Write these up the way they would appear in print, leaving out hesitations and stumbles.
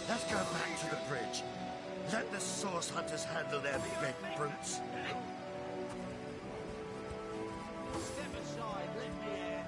Let's go back to the bridge. Let the source hunters handle their big brutes. Step aside, let me in.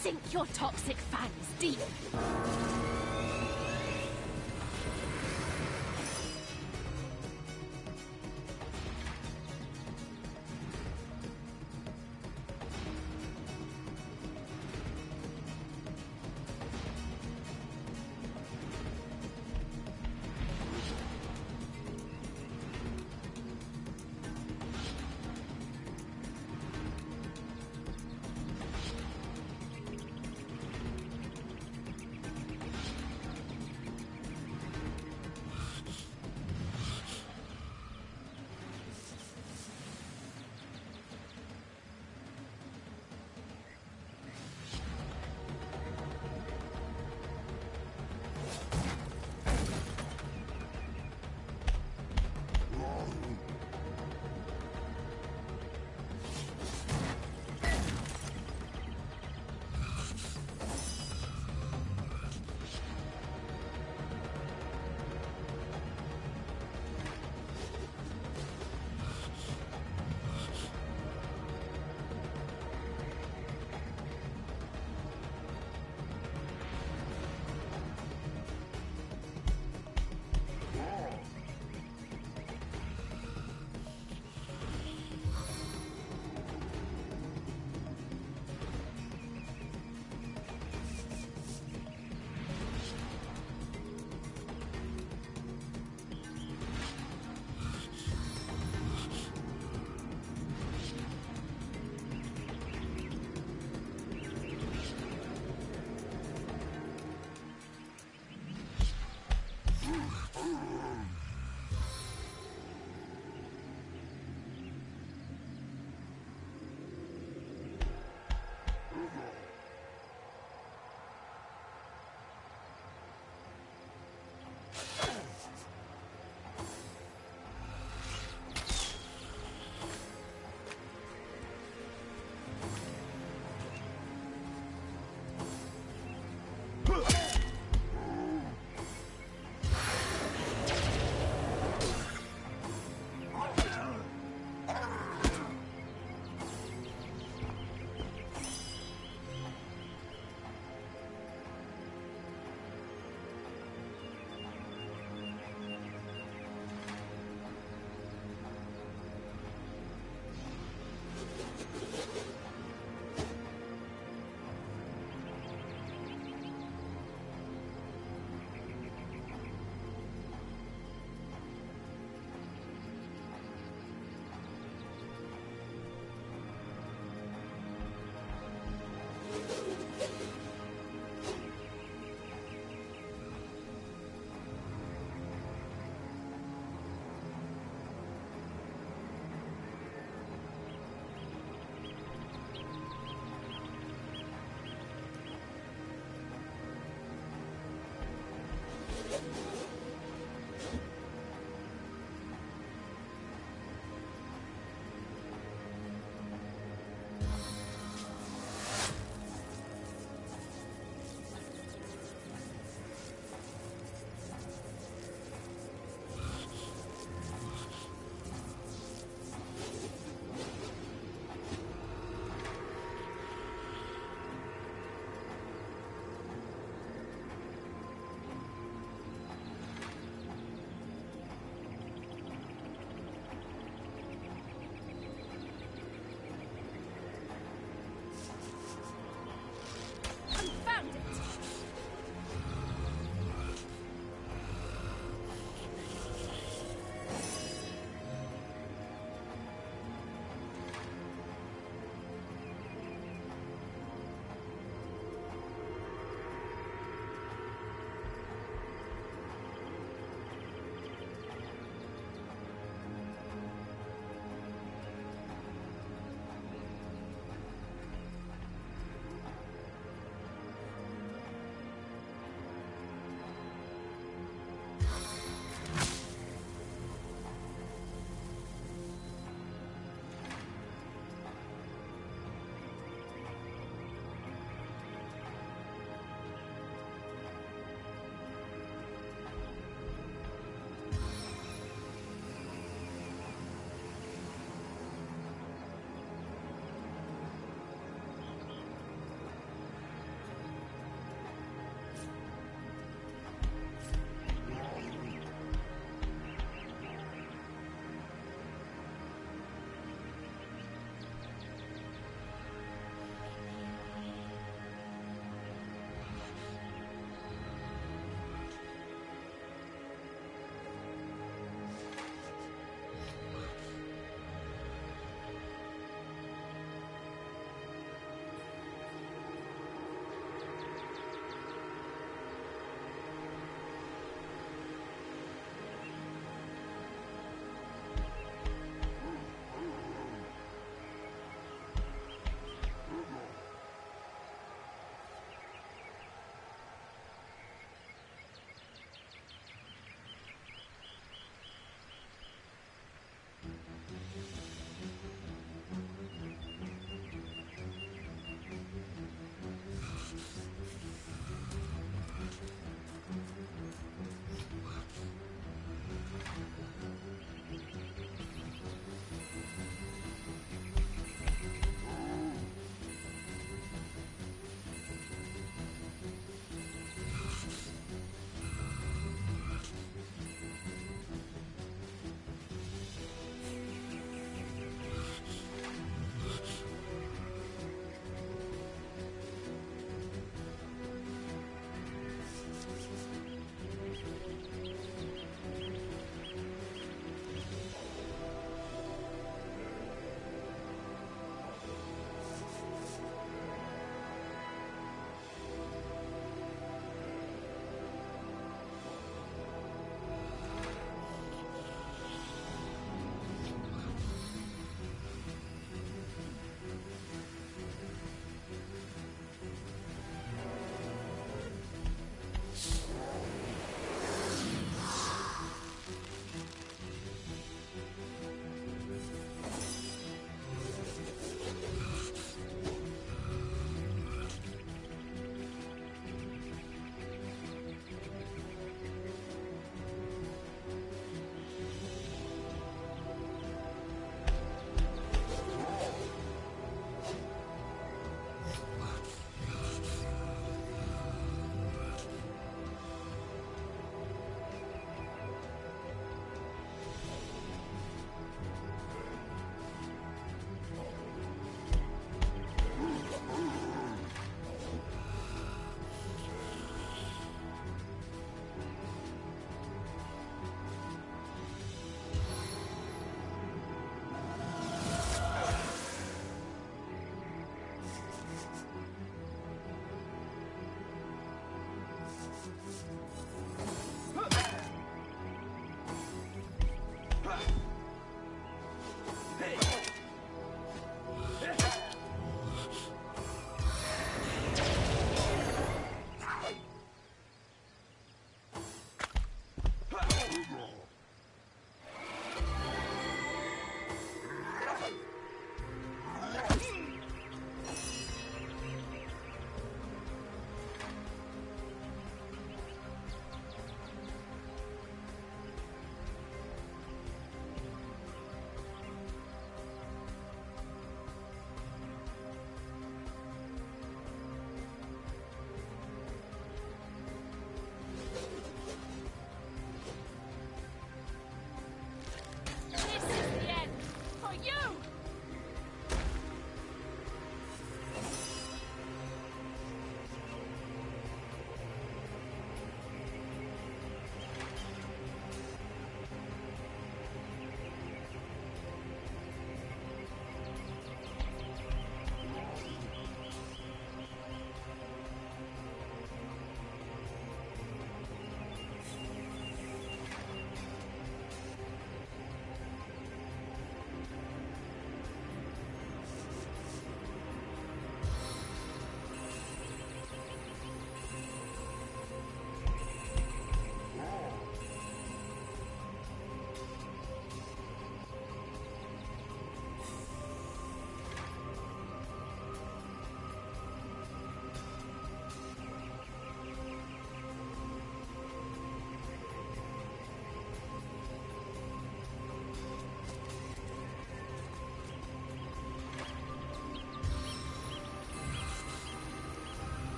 Sink your toxic fangs deep.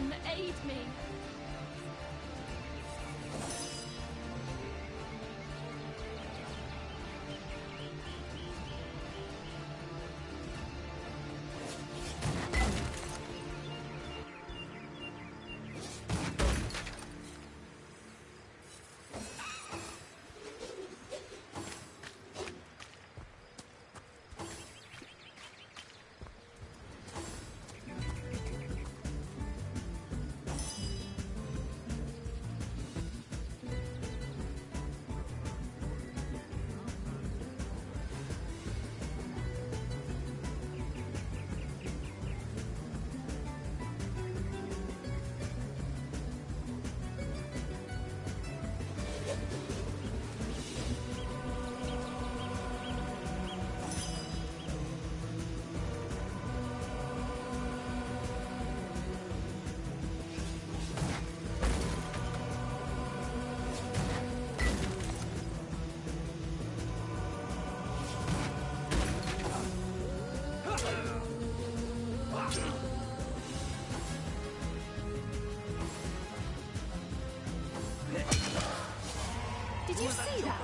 Someone aid me. Did you see that?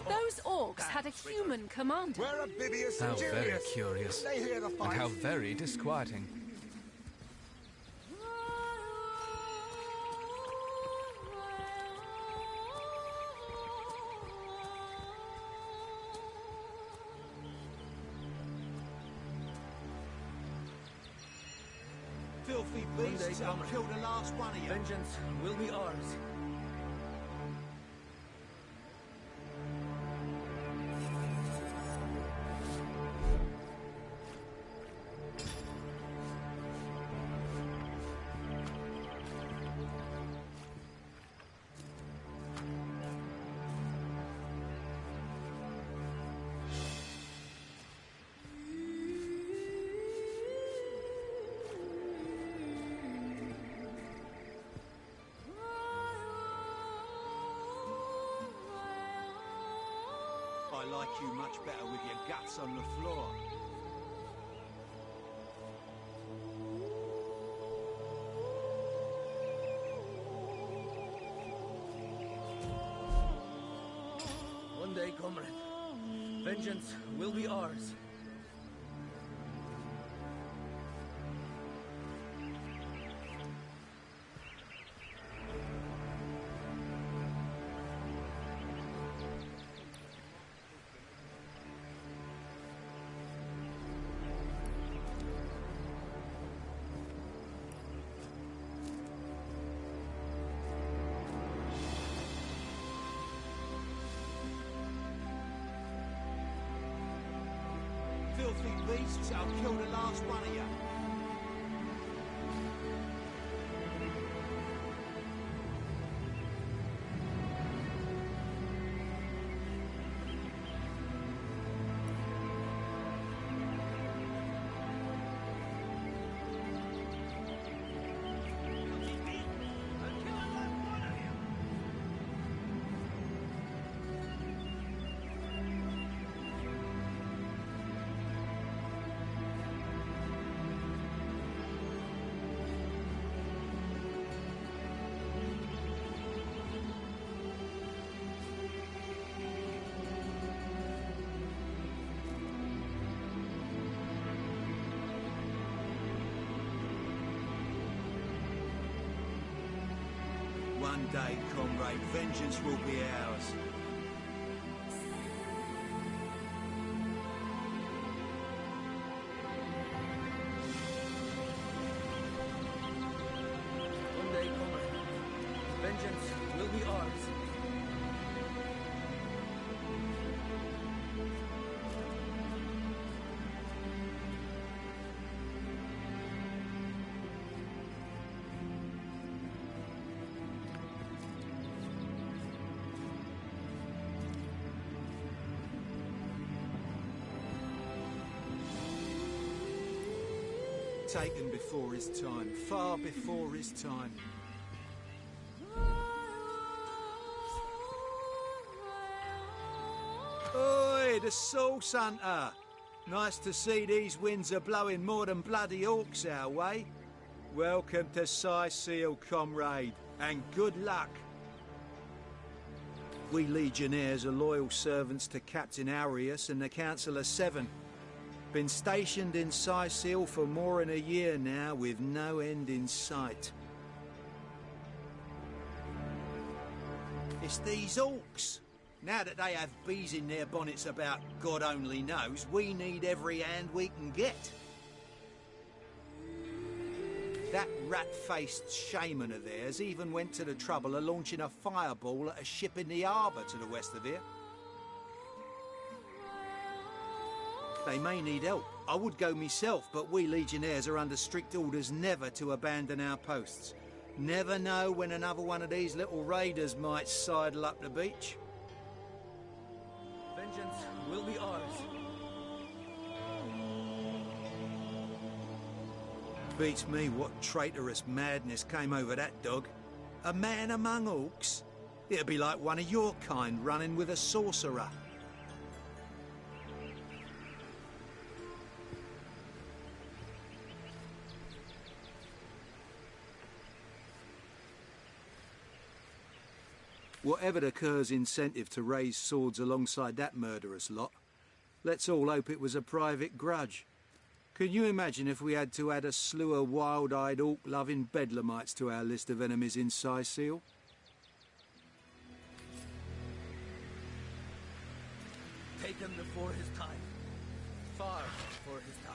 Those orcs had a human commander. Where are Bibius How and very Julius? curious. They hear the And fight. how very disquieting. Filthy beasts, I'll kill the last one of you. Vengeance will be ours. I like you much better with your guts on the floor. One day, comrade, vengeance will be ours. Filthy beasts, I'll kill the last one of you. One day, comrade, vengeance will be ours. One day, comrade, vengeance will be ours. Taken before his time, far before his time. Oi, the Source Hunter! Nice to see these winds are blowing more than bloody orcs our way. Welcome to Seal, comrade, and good luck. We Legionnaires are loyal servants to Captain Aureus and the Council of Seven. Been stationed in Seal for more than a year now, with no end in sight. It's these orcs. Now that they have bees in their bonnets about God only knows, we need every hand we can get. That rat-faced shaman of theirs even went to the trouble of launching a fireball at a ship in the harbour to the west of here. They may need help. I would go myself, but we Legionnaires are under strict orders never to abandon our posts. Never know when another one of these little raiders might sidle up the beach. Vengeance will be ours. Beats me what traitorous madness came over that dog. A man among orcs? It'd be like one of your kind running with a sorcerer. Whatever the Kerr's incentive to raise swords alongside that murderous lot, let's all hope it was a private grudge. Can you imagine if we had to add a slew of wild-eyed, orc-loving bedlamites to our list of enemies in Seal? Taken before his time. Far before his time.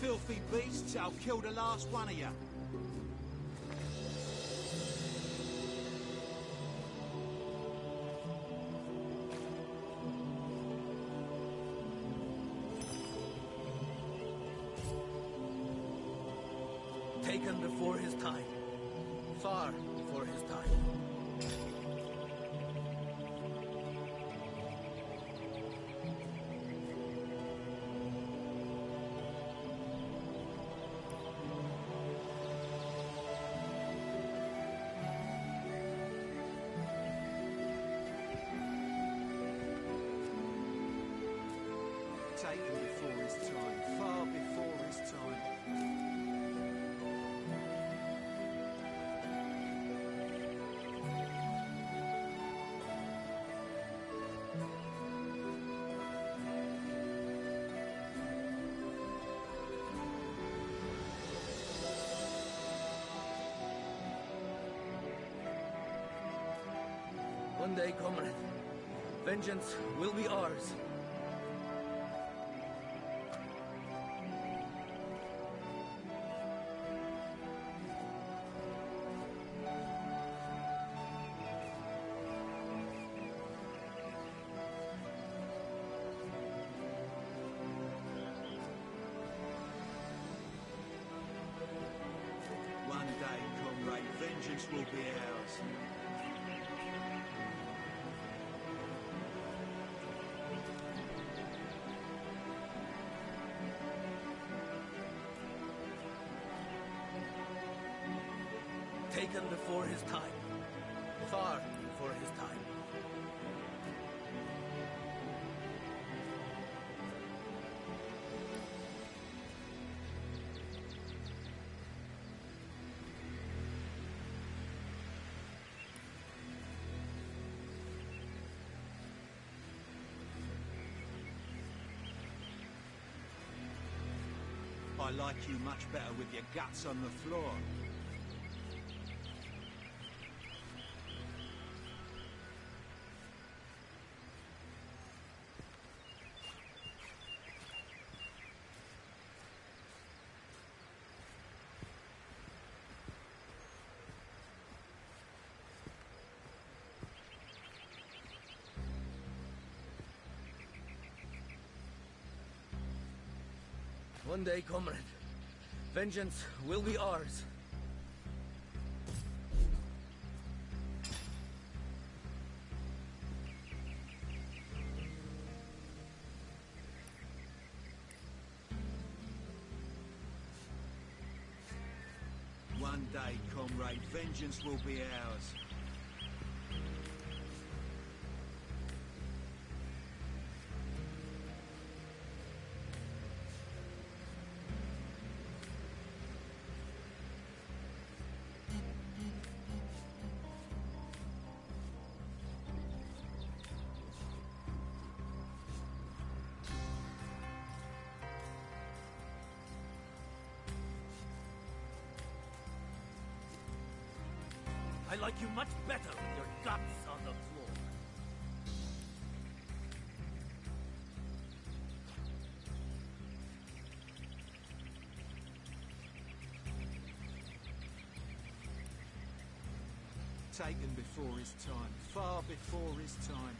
Filthy beasts, I'll kill the last one of you. Taken before his time. Far before his time. Taken before his time, far before his time. One day, comrade, vengeance will be ours. One day, comrade, vengeance will be ours. Taken before his time. Far before his time. I like you much better with your guts on the floor. One day, comrade, vengeance will be ours. One day, comrade, vengeance will be ours. I like you much better with your guts on the floor. Taken before his time, far before his time.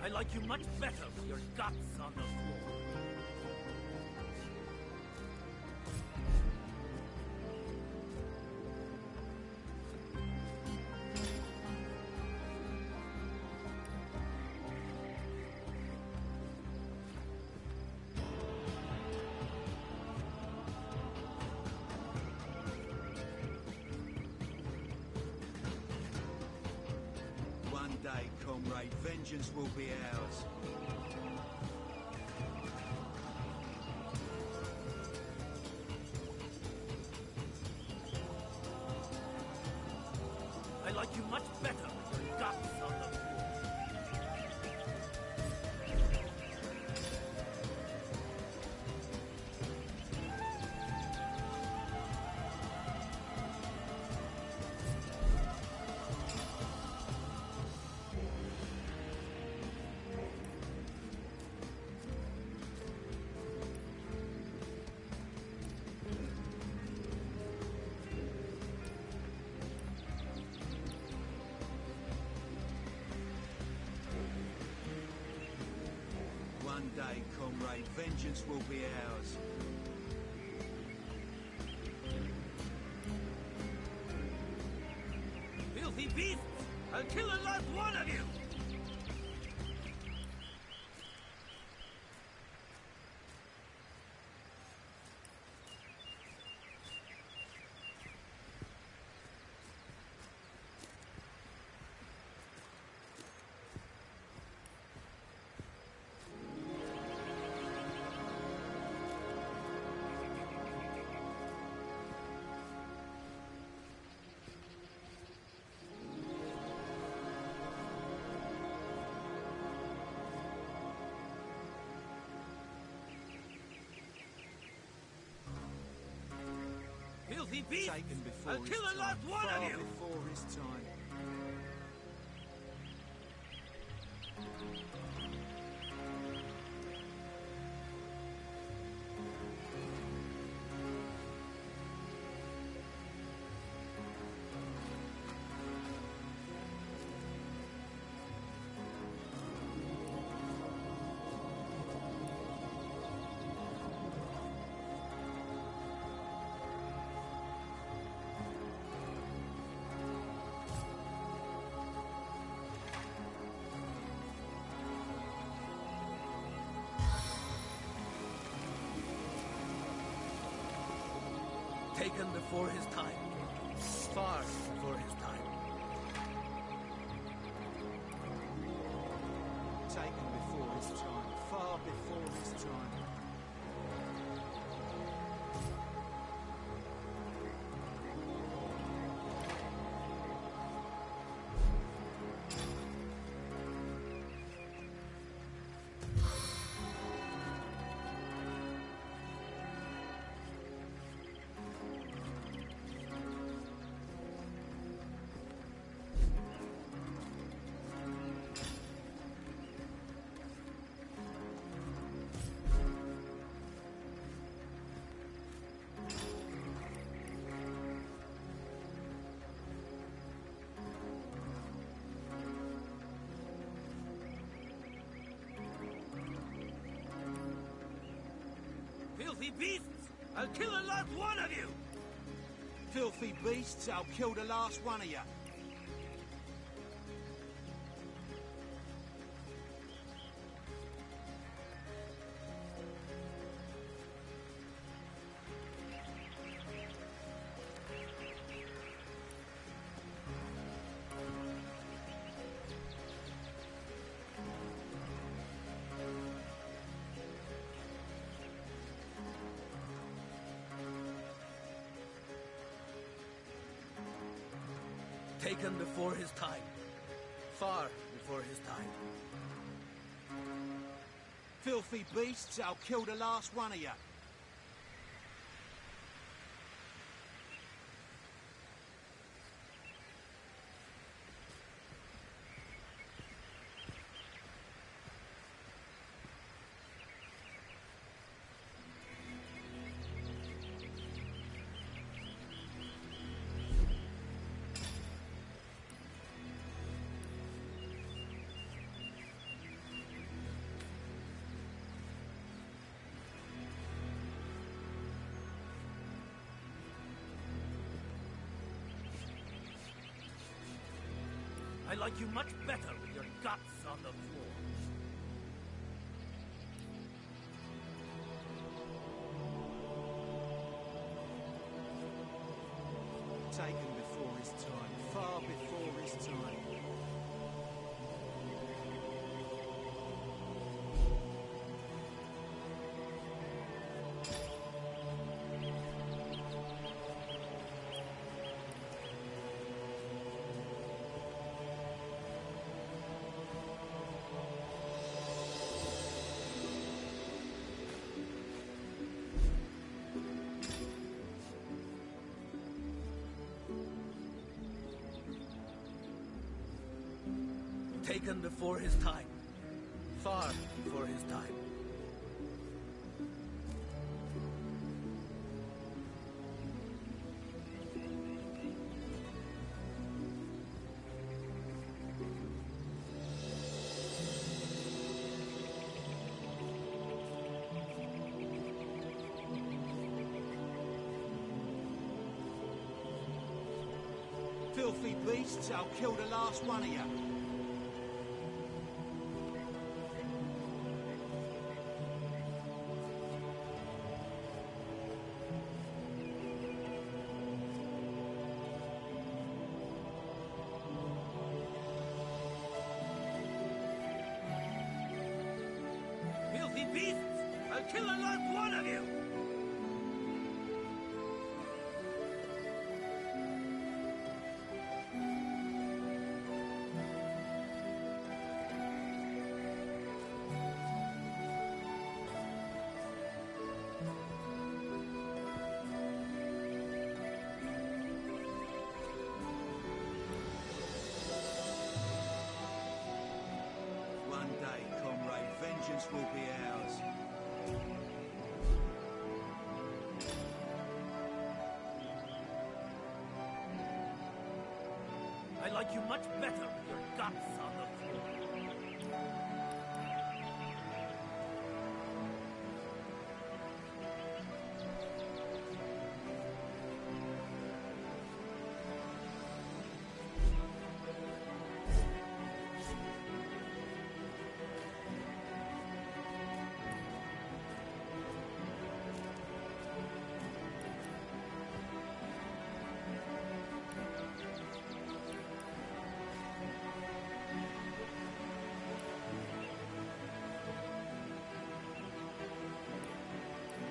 I like you much better with your guts on the floor. One day, comrade, vengeance will be ours. I like you much better with your guts on the floor. One day, comrade, vengeance will be ours. Filthy beasts! I'll kill the last one of you! Filthy beast! Taken before I'll his kill the time, last one far of you! before his time. Taken before his time. Far before his time. Taken before his time, far before his Filthy beasts! I'll kill the last one of you! Filthy beasts, I'll kill the last one of you. Taken before his time. Far before his time. Filthy beasts, I'll kill the last one of you. I like you much better with your guts on the floor. Taken before his time, far before his time. Taken before his time. Far before his time. Filthy beasts, I'll kill the last one of you. Filthy beasts! I'll kill the last one of you! One day, comrade, vengeance will be ours. I like you much better with your guts on the floor.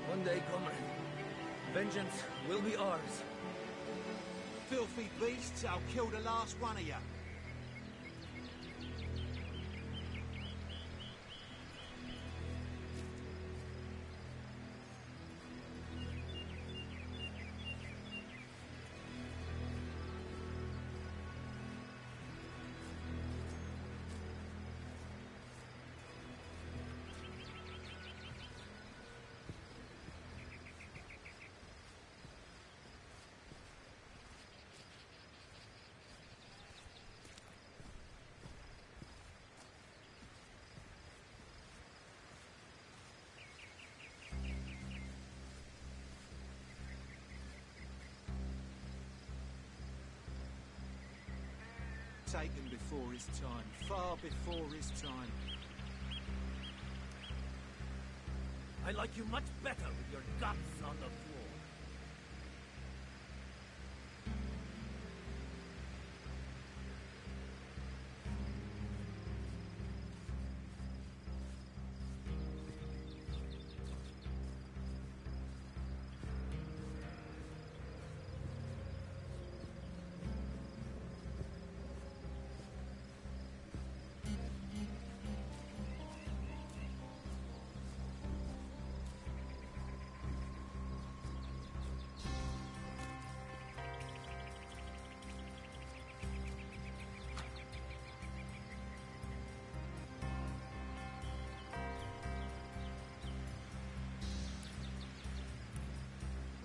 One day, comrade, vengeance will be ours. Filthy beasts, I'll kill the last one of you. taken before his time, far before his time. I like you much better with your guts on the floor.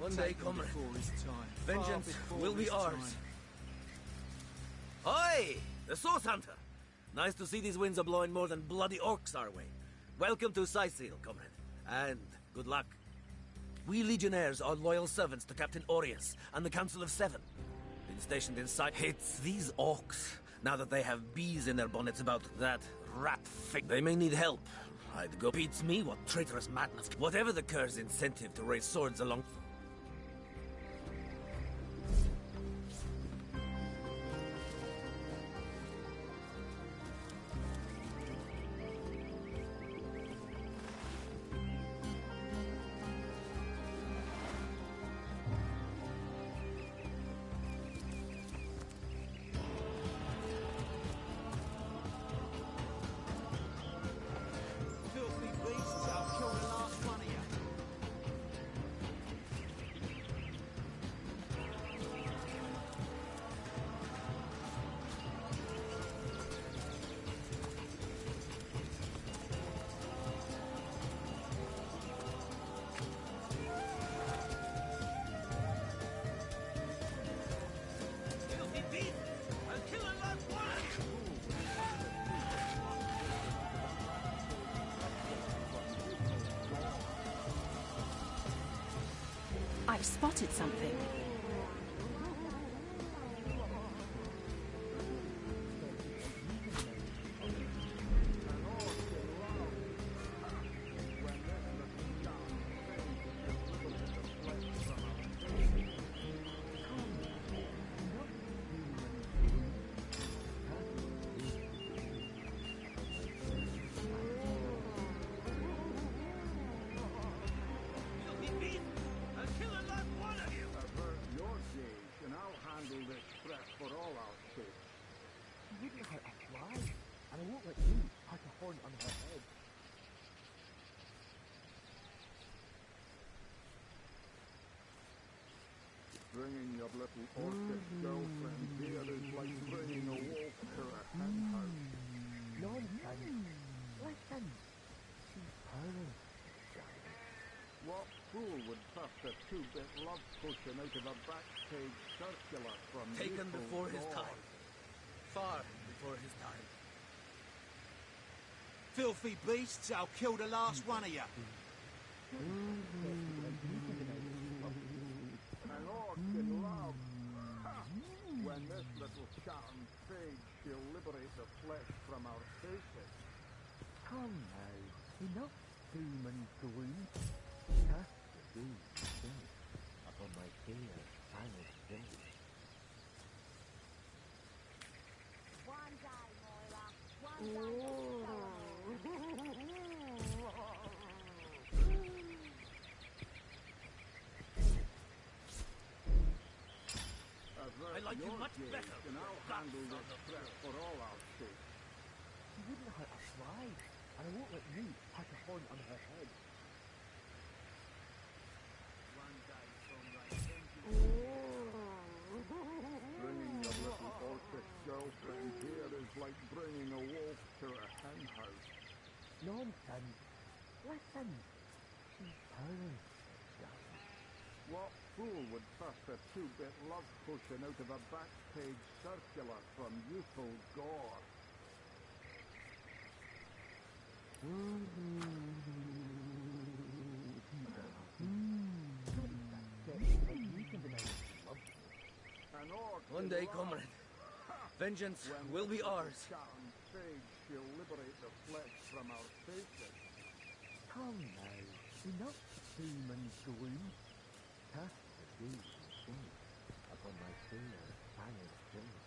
One day, comrade, vengeance will be ours. Oi! The Source Hunter! Nice to see these winds are blowing more than bloody orcs our way. Welcome to Sicil, comrade. And good luck. We Legionnaires are loyal servants to Captain Aureus and the Council of Seven. Been stationed inside. It's these orcs. Now that they have bees in their bonnets about that rat fig, they may need help. I'd go. Beats me what traitorous madness. Whatever the cur's incentive to raise swords along. I've spotted something. Bringing your little orchid girlfriend here is like bringing a wolf to a hen house. Nonsense. Listen. She's purring. What fool would trust a two-bit love potion out of a backstage circular from Taken youthful before his God? time. Far before his time. Filthy beasts, I'll kill the last one of you. An orc in love. Ha! When this little charm fades, she'll liberate the flesh from our faces. Come now. Enough doom and gloom. Cast the doom and upon my fair Spanish village. One day, Moira. One day. I like you much better. And I'll handle this threat for all our sakes. She wouldn't hurt a fly, and I won't let you pack a horn on her head. One day, comrade, vengeance. Bringing your little orcish girlfriend here is like bringing a wolf to a hen house. Nonsense. Listen. She's purring. What fool would trust a two-bit love potion out of a backstage circular from youthful gore? One day, comrade, Vengeance will be ours. Shattered sage shall liberate the flesh from our faces. Come now, enough doom and gloom. Cast the day sin upon my fair fanged face.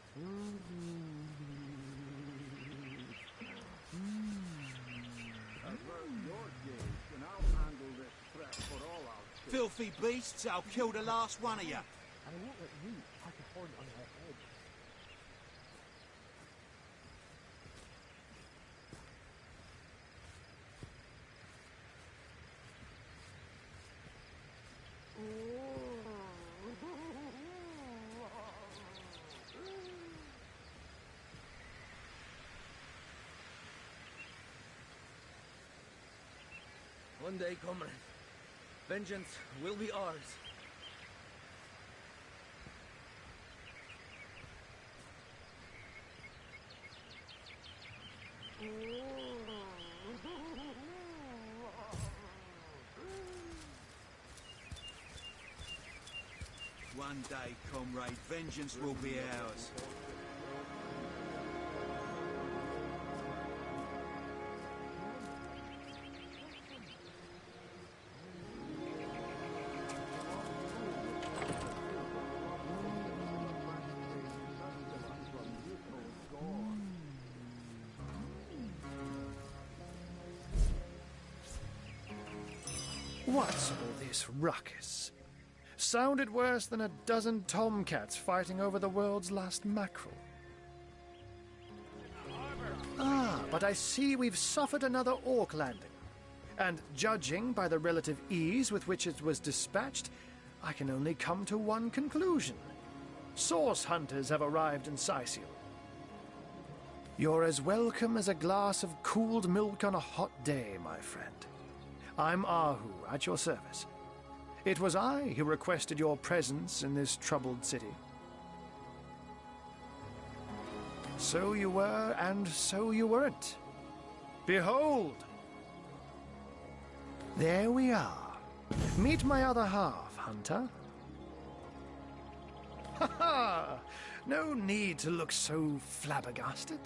Avert your gaze, and I'll handle this threat for all our sakes. Filthy beasts, I'll kill the last one of you. And I won't let you pack a horn on her head. One day, comrade, vengeance will be ours. One day, comrade, vengeance will be ours. What's all this ruckus? Sounded worse than a dozen tomcats fighting over the world's last mackerel. Ah, but I see we've suffered another orc landing. And judging by the relative ease with which it was dispatched, I can only come to one conclusion. Source hunters have arrived in Sicil. You're as welcome as a glass of cooled milk on a hot day, my friend. I'm Ahu, at your service. It was I who requested your presence in this troubled city. So you were, and so you weren't. Behold! There we are. Meet my other half, hunter. Ha ha! No need to look so flabbergasted.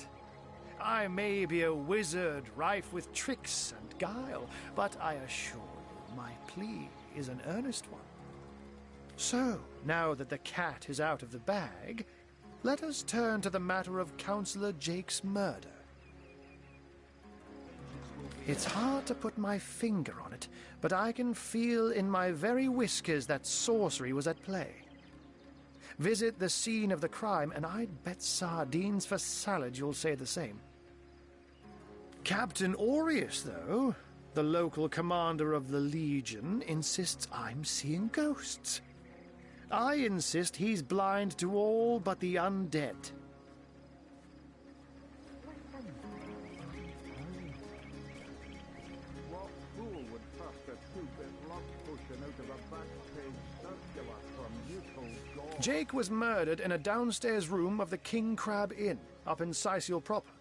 I may be a wizard rife with tricks and guile, but I assure you my plea is an earnest one. So, now that the cat is out of the bag, let us turn to the matter of Councillor Jake's murder. It's hard to put my finger on it, but I can feel in my very whiskers that sorcery was at play. Visit the scene of the crime, and I'd bet sardines for salad you'll say the same. Captain Aureus, though, the local commander of the Legion, insists I'm seeing ghosts. I insist he's blind to all but the undead. What fool would trust a two-bit love potion out of a back-page circular from Yuko's god? Jake was murdered in a downstairs room of the King Crab Inn, up in Sicil proper.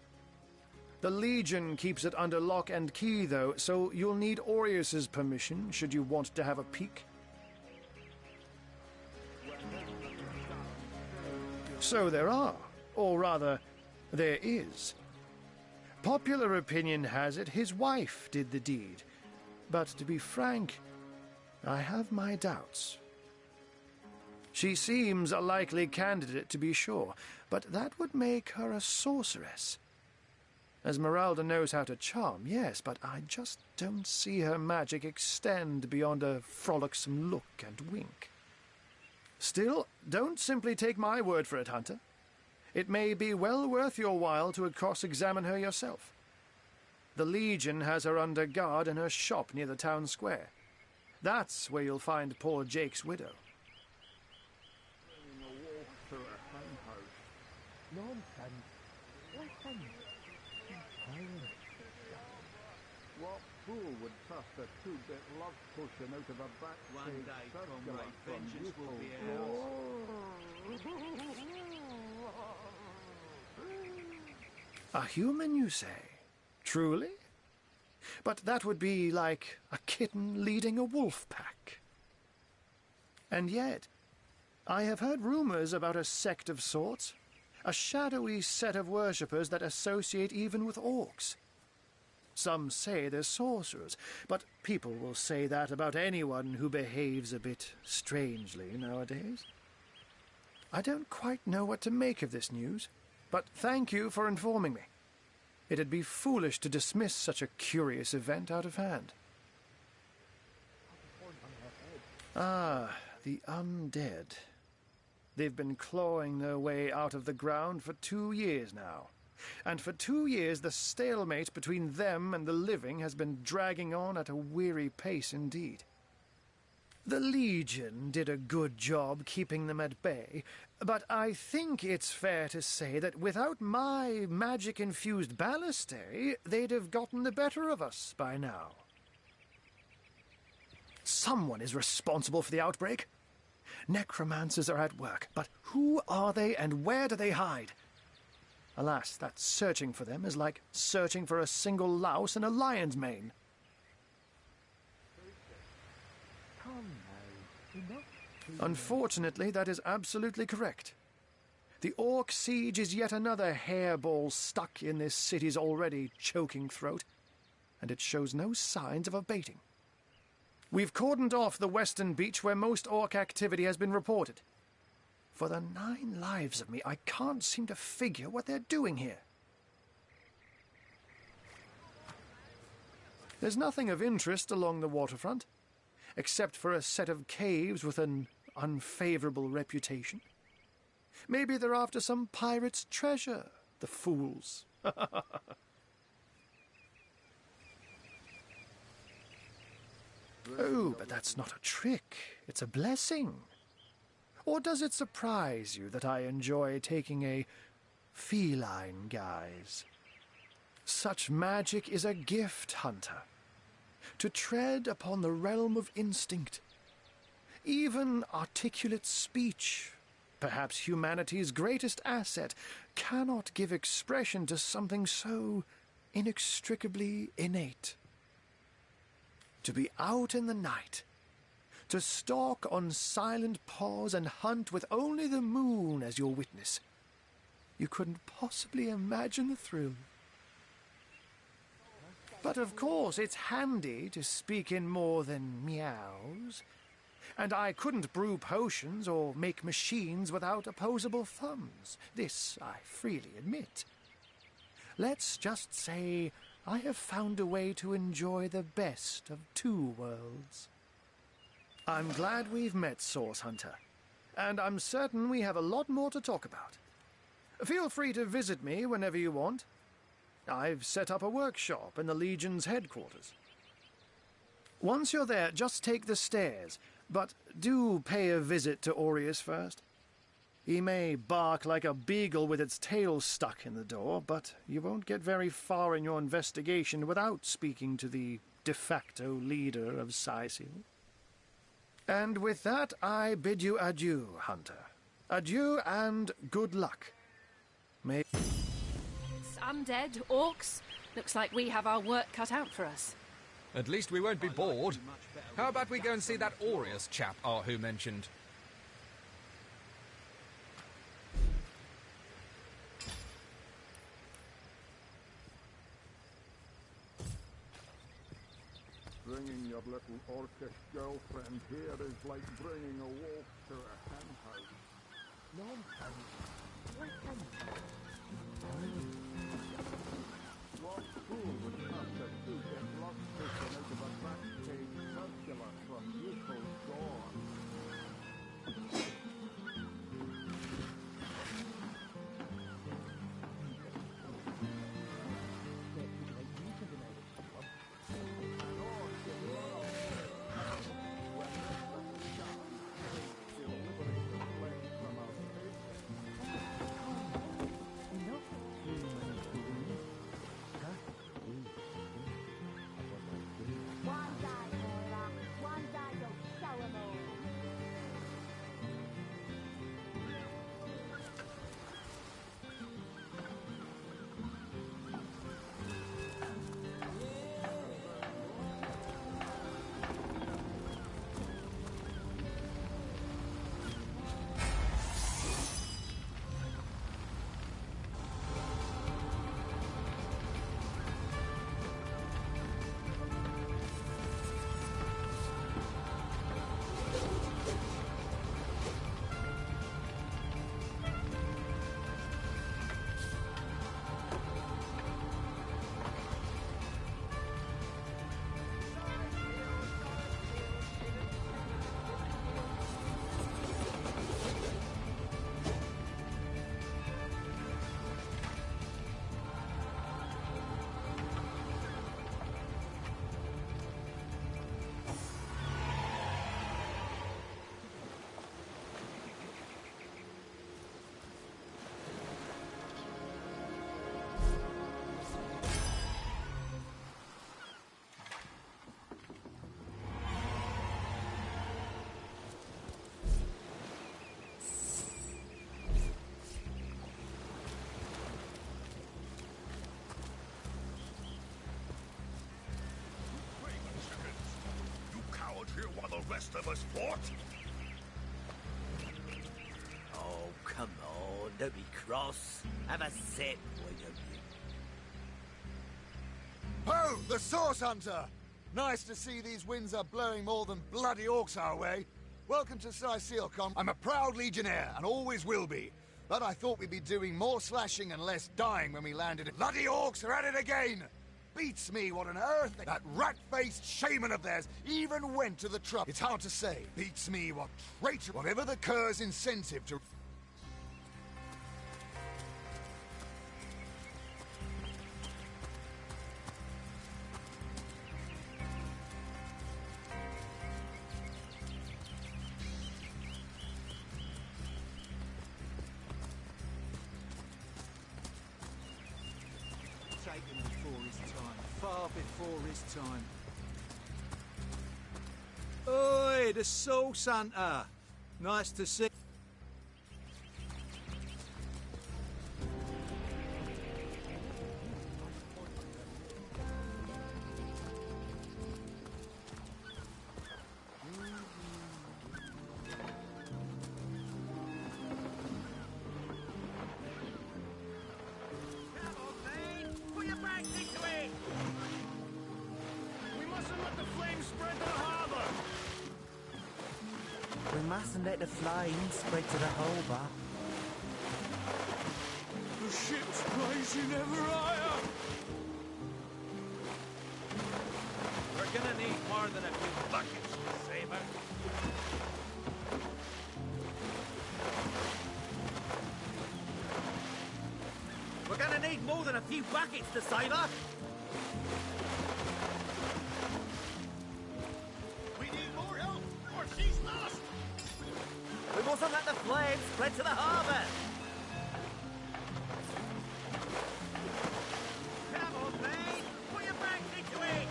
The Legion keeps it under lock and key, though, so you'll need Aureus's permission should you want to have a peek. So there are, or rather, there is. Popular opinion has it his wife did the deed, but to be frank, I have my doubts. She seems a likely candidate, to be sure, but that would make her a sorceress. Esmeralda knows how to charm, yes, but I just don't see her magic extend beyond a frolicsome look and wink. Still, don't simply take my word for it, Hunter. It may be well worth your while to cross-examine her yourself. The Legion has her under guard in her shop near the town square. That's where you'll find poor Jake's widow. Bringing a wolf to a hen house. Nonsense. Listen. What fool would trust a two-bit love potion out of a One back-page day, circular comrade, from vengeance will be Yuko's god? A human, you say? Truly? But that would be like a kitten leading a wolf pack. And yet, I have heard rumors about a sect of sorts. a shadowy set of worshippers that associate even with orcs. Some say they're sorcerers, but people will say that about anyone who behaves a bit strangely nowadays. I don't quite know what to make of this news, but thank you for informing me. It'd be foolish to dismiss such a curious event out of hand. Ah, the undead. They've been clawing their way out of the ground for 2 years now. And for 2 years the stalemate between them and the living has been dragging on at a weary pace indeed. The Legion did a good job keeping them at bay, but I think it's fair to say that without my magic-infused ballistae, they'd have gotten the better of us by now. Someone is responsible for the outbreak. Necromancers are at work, but who are they and where do they hide? Alas, that searching for them is like searching for a single louse in a lion's mane. Unfortunately, that is absolutely correct. The Orc siege is yet another hairball stuck in this city's already choking throat, and it shows no signs of abating. We've cordoned off the western beach where most Orc activity has been reported. For the 9 lives of me, I can't seem to figure what they're doing here. There's nothing of interest along the waterfront, except for a set of caves with an unfavorable reputation. Maybe they're after some pirate's treasure, the fools. Oh, but that's not a trick. It's a blessing. Or does it surprise you that I enjoy taking a feline guise? Such magic is a gift, Hunter. To tread upon the realm of instinct. Even articulate speech, perhaps humanity's greatest asset, cannot give expression to something so inextricably innate. To be out in the night, to stalk on silent paws and hunt with only the moon as your witness. You couldn't possibly imagine the thrill. But of course, it's handy to speak in more than meows. And I couldn't brew potions or make machines without opposable thumbs. This I freely admit. Let's just say I have found a way to enjoy the best of 2 worlds. I'm glad we've met, Source Hunter, and I'm certain we have a lot more to talk about. Feel free to visit me whenever you want. I've set up a workshop in the Legion's headquarters. Once you're there, just take the stairs, but do pay a visit to Aureus first. He may bark like a beagle with its tail stuck in the door, but you won't get very far in your investigation without speaking to the de facto leader of Sicil. And with that, I bid you adieu, Hunter. Adieu and good luck. May... It's undead, orcs. Looks like we have our work cut out for us. At least we won't be bored. How about we go and see that Aureus chap Arhu mentioned? Bringing your little orcish girlfriend here is like bringing a wolf to a hen house. What fool would have to do get blood taken out of a back-page circular from Euclid's Dawn? rest of us fought. Oh, come on, don't be cross. Have a sip, why don't you? Ho! The Source Hunter! Nice to see these winds are blowing more than bloody orcs our way. Welcome to Sicilcom. I'm a proud legionnaire, and always will be. But I thought we'd be doing more slashing and less dying when we landed. Bloody orcs are at it again! Beats me what on earth that rat-faced shaman of theirs even went to the trouble. It's hard to say. Beats me what traitor... Whatever the cur's incentive to... Taken before his time, far before his time. Oi, the Source Hunter! Nice to see. We mustn't let the flames spread to the harbour. The ship's blazing ever higher! We're gonna need more than a few buckets to save her. We're gonna need more than a few buckets to save her. We need more help, or she's lost. We mustn't let the flames spread to the harbour. Come on, mate. Put your backs into it.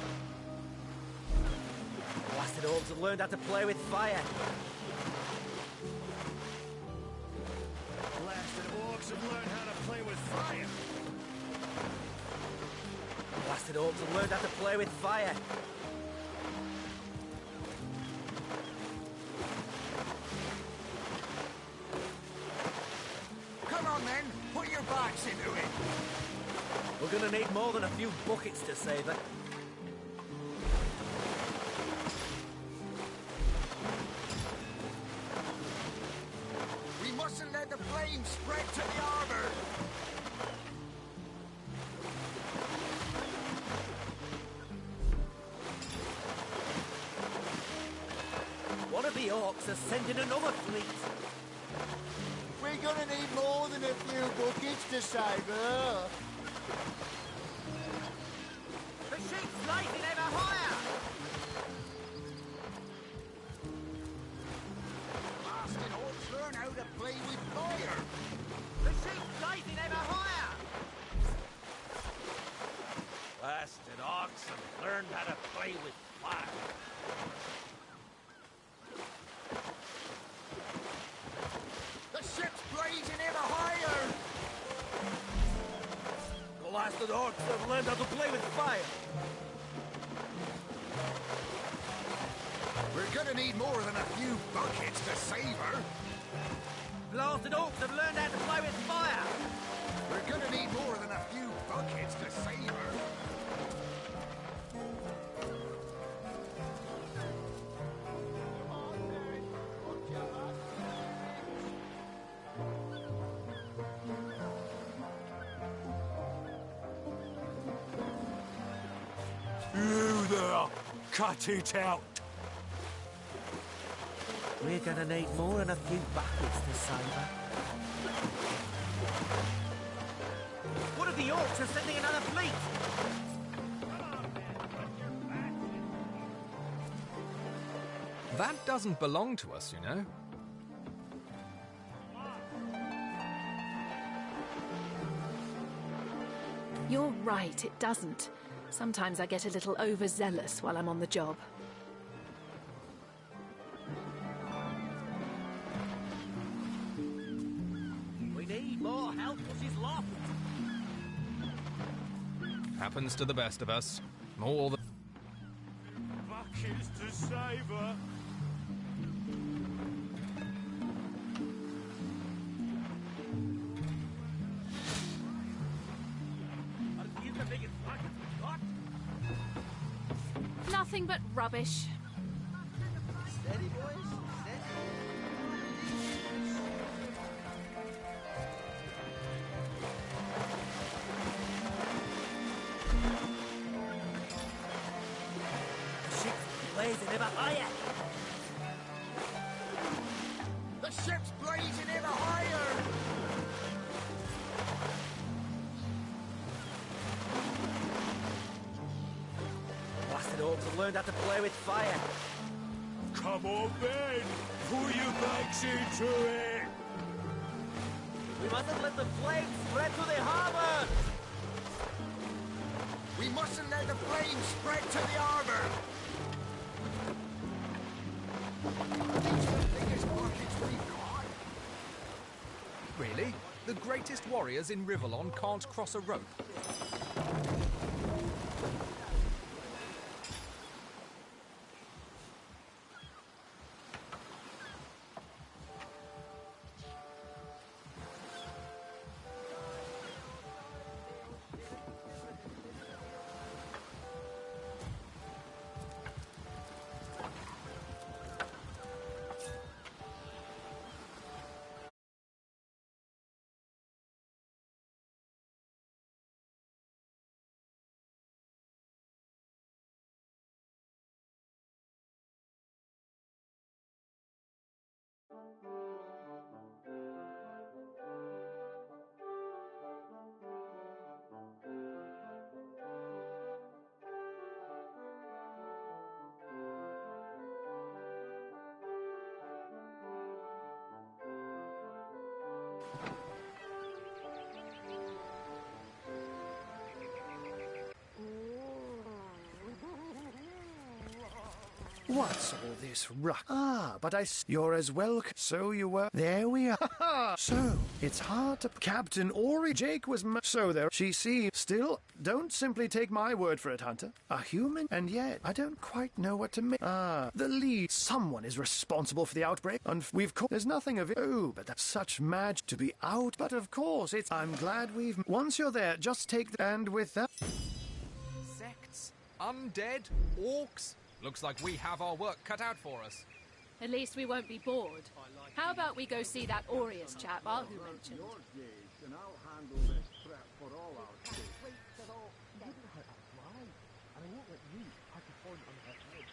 Blasted orcs have learned how to play with fire. Blasted orcs have learned how to play with fire. Blasted orcs have learned how to play with fire. Come on then, put your backs into it. We're gonna need more than a few buckets to save her. We mustn't let the flames spread to the harbour. One of the orcs has sent in another fleet. We're gonna need more than a few buckets to save her. The ship's rising ever higher. Blasted orcs learn how to play with fire. The ship's rising ever higher. Blasted orcs have learned how to play with fire. The ship's blazing ever higher. Blasted orcs have learned how to play with fire. We're gonna need more than a few buckets to save her. Blasted orcs have learned how to play with fire. We're gonna need more than a few buckets to save her. You there! Cut it out! We're gonna need more than a few buckets to save her. One of the orcs are sending another fleet. That doesn't belong to us, you know. You're right, it doesn't. Sometimes I get a little overzealous while I'm on the job. We need more help or she's lost. Happens to the best of us. More than... Buckets to save her. Nothing but rubbish. Steady, boys. Steady. Blazing ever higher. The ship's blazing ever higher! Blasted orcs have learned how to play with fire. Come on, Ben! Pull your backs into it! We mustn't let the flames spread to the harbor! We mustn't let the flames spread to the harbor! These are the biggest buckets we've got. Really? The greatest warriors in Rivellon can't cross a rope? What's all this ruck? Ah, but you're as well. So you were. There we are. So, it's hard to. Captain Ori Jake was. So there. She sees. Still, don't simply take my word for it, Hunter. A human, and yet, I don't quite know what to make. Ah, the lead. Someone is responsible for the outbreak, and we've caught. There's nothing of it. Oh, but that's such magic to be out. But of course, it's. I'm glad we've. Once you're there, just take. And with that. Sects? Undead? Orcs? Looks like we have our work cut out for us. At least we won't be bored. How about we go see that Aureus chap Arhu mentioned? Your gauge, and I'll handle this threat for all our sake. And I won't let you have to point on her head.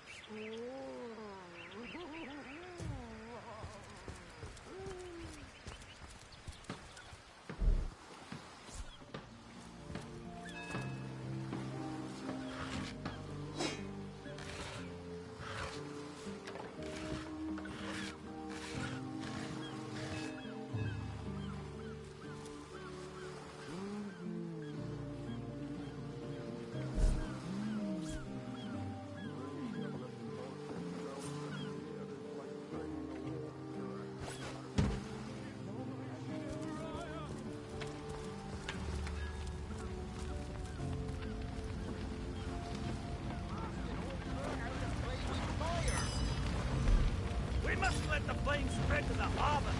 We mustn't let the flames spread to the harbor.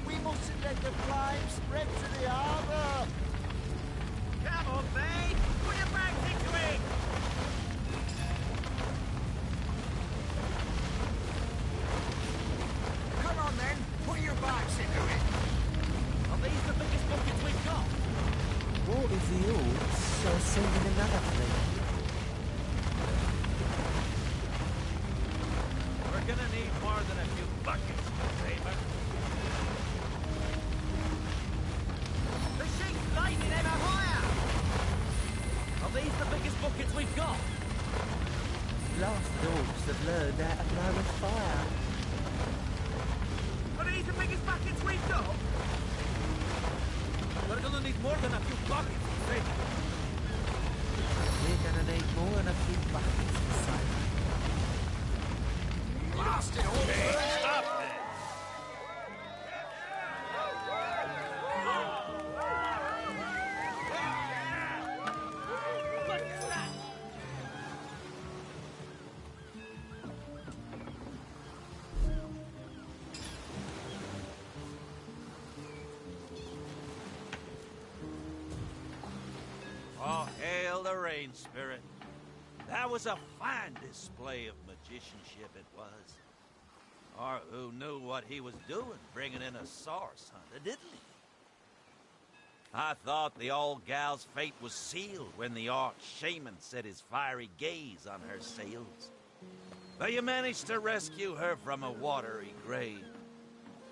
We mustn't let the flames spread to the harbor! Come on, babe. Put your backs into it. Come on then, put your backs into it! Are these the biggest buckets we've got? What is the orcs so sending another fleet? We're gonna need more than a few buckets, Raven. The shake's blazing ever higher! Are these the biggest buckets we've got? Lost orcs have learned how to blow with fire. Are these the biggest buckets we've got? We're gonna need more than a few buckets, Raven. We're gonna need more than a few buckets to save. Blast it all! Stop there! Oh, hail the rain spirit. That was a fine display of magicianship, it was. Or who knew what he was doing, bringing in a source hunter, didn't he? I thought the old gal's fate was sealed when the arch-shaman set his fiery gaze on her sails. But you managed to rescue her from a watery grave.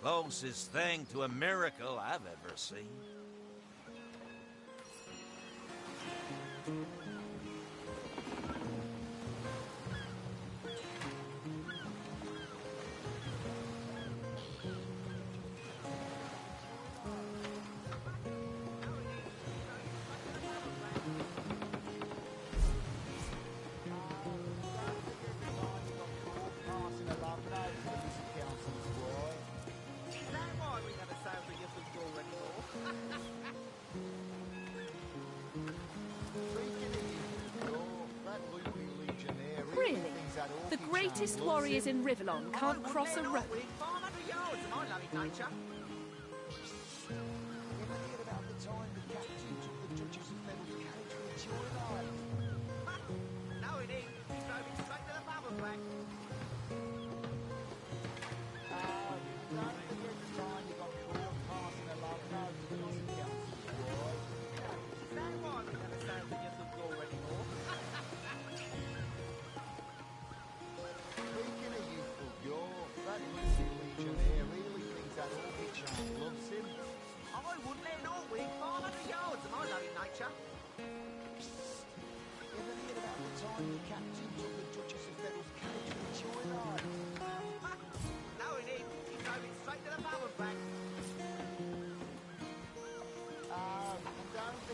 Closest thing to a miracle I've ever seen. Really? The greatest warriors in Rivellon can't cross a road. Ever hear about the time the captain took the Duchess of Federal's carriage for a joyride? Now it ain't. He drove it straight to the pub and back. And don't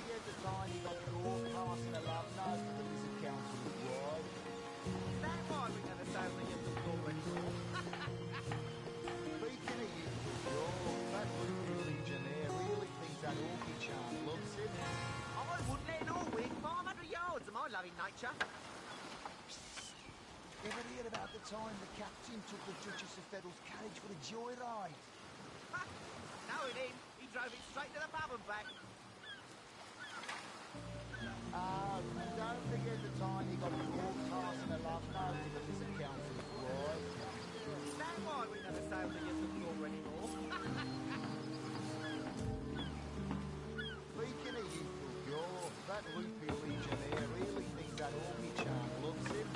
forget the time he got caught passing a love note to the Lizard Council's wife. Is that why we never sail the Yellow anymore? Speaking of youthful gore, that loopy legionnaire really thinks that Orky charm loves him.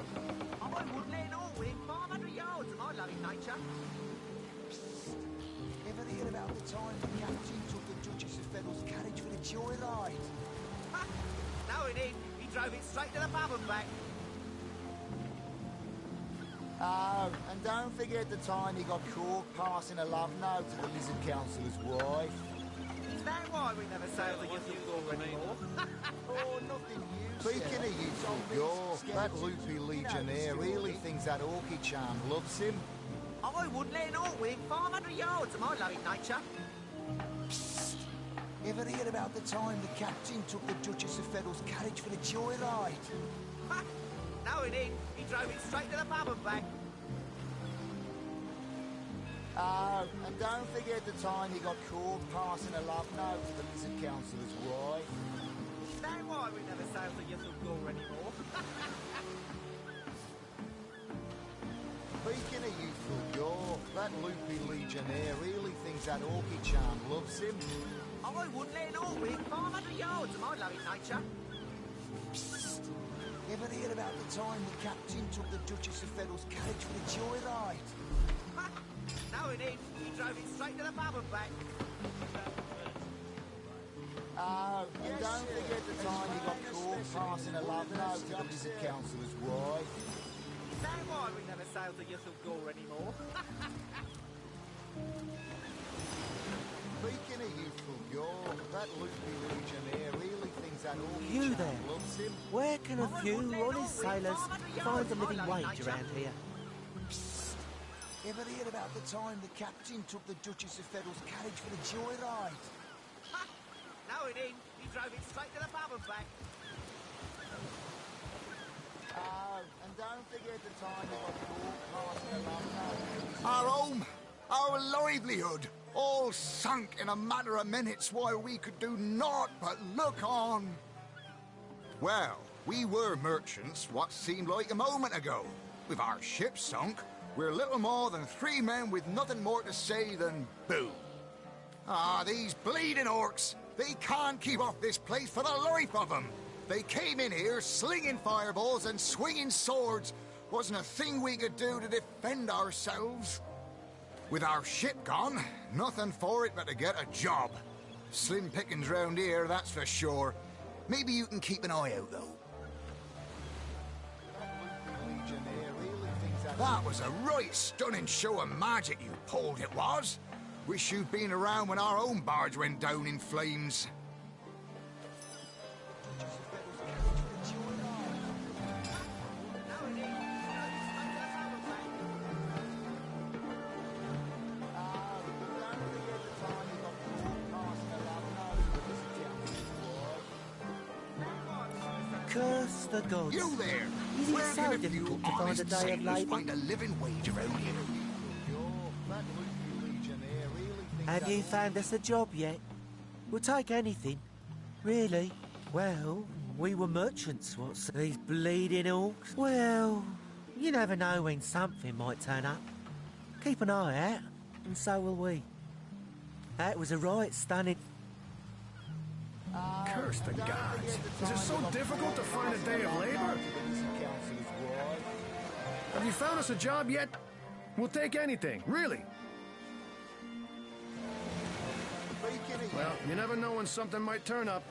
I wouldn't let it all win 500 yards of my loving nature. Ever hear about the time the captain took the Duchess of Federal's carriage for a joyride? No, he didn't. He drove it straight to the pub and back. And don't forget the time he got caught passing a love note to the Lizard Council's wife. Is that why we never sail the Yellow anymore? Oh, nothing new. Speaking of youthful gore, that loopy legionnaire really thinks that Orky charm loves him. I wouldn't let it all win 500 yards of my loving nature. Ever hear about the time the captain took the Duchess of Federal's carriage for a joyride? No, he didn't. He drove it straight to the pub and back. And don't forget the time he got caught passing a love note to the Lizard Council's wife. Is that why we never sail the Yellow anymore? Speaking of youthful gore, that loopy legionnaire really thinks that Orky charm loves him. I wouldn't let it all win 500 yards of my loving nature. Ever hear about the time the captain took the Duchess of Federal's carriage for a joyride? No, he didn't. He drove it straight to the pub and back. And don't forget the time he got caught passing a love note to the Lizard Council's wife. Is that why we never sailed the Yellow anymore? Speaking of youthful gore, that loopy legionnaire really thinks that Orky You charm there. loves him. Where can a few honest sailors find a living wage around here? Ever hear about the time the captain took the Duchess of Federal's carriage for a joyride? No, he didn't. He drove it straight to the pub and back. And don't forget the time he got caught passing a love note. Our home, our livelihood, all sunk in a matter of minutes while we could do naught but look on. Well, We were merchants what seemed like a moment ago. With our ship sunk, we're little more than 3 men with nothing more to say than boo. Ah, these bleeding orcs! They can't keep off this place for the life of them! They came in here slinging fireballs and swinging swords. Wasn't a thing we could do to defend ourselves. With our ship gone, nothing for it but to get a job. Slim pickings round here, that's for sure. Maybe you can keep an eye out, though. That was a right stunning show of magic you pulled, it was. Wish you'd been around when our own barge went down in flames. Curse the gods. You there! Is it Where so can a few difficult to find a honest day of sailors labour? find a living wage around here? Have you found us a job yet? We'll take anything. Really? Well, we were merchants, what's these bleeding orcs? Well, you never know when something might turn up. Keep an eye out, and so will we. That was a right stunning... Curse the gods. Is it so difficult to find a day of labor? Have you found us a job yet? We'll take anything, really. Well, you never know when something might turn up.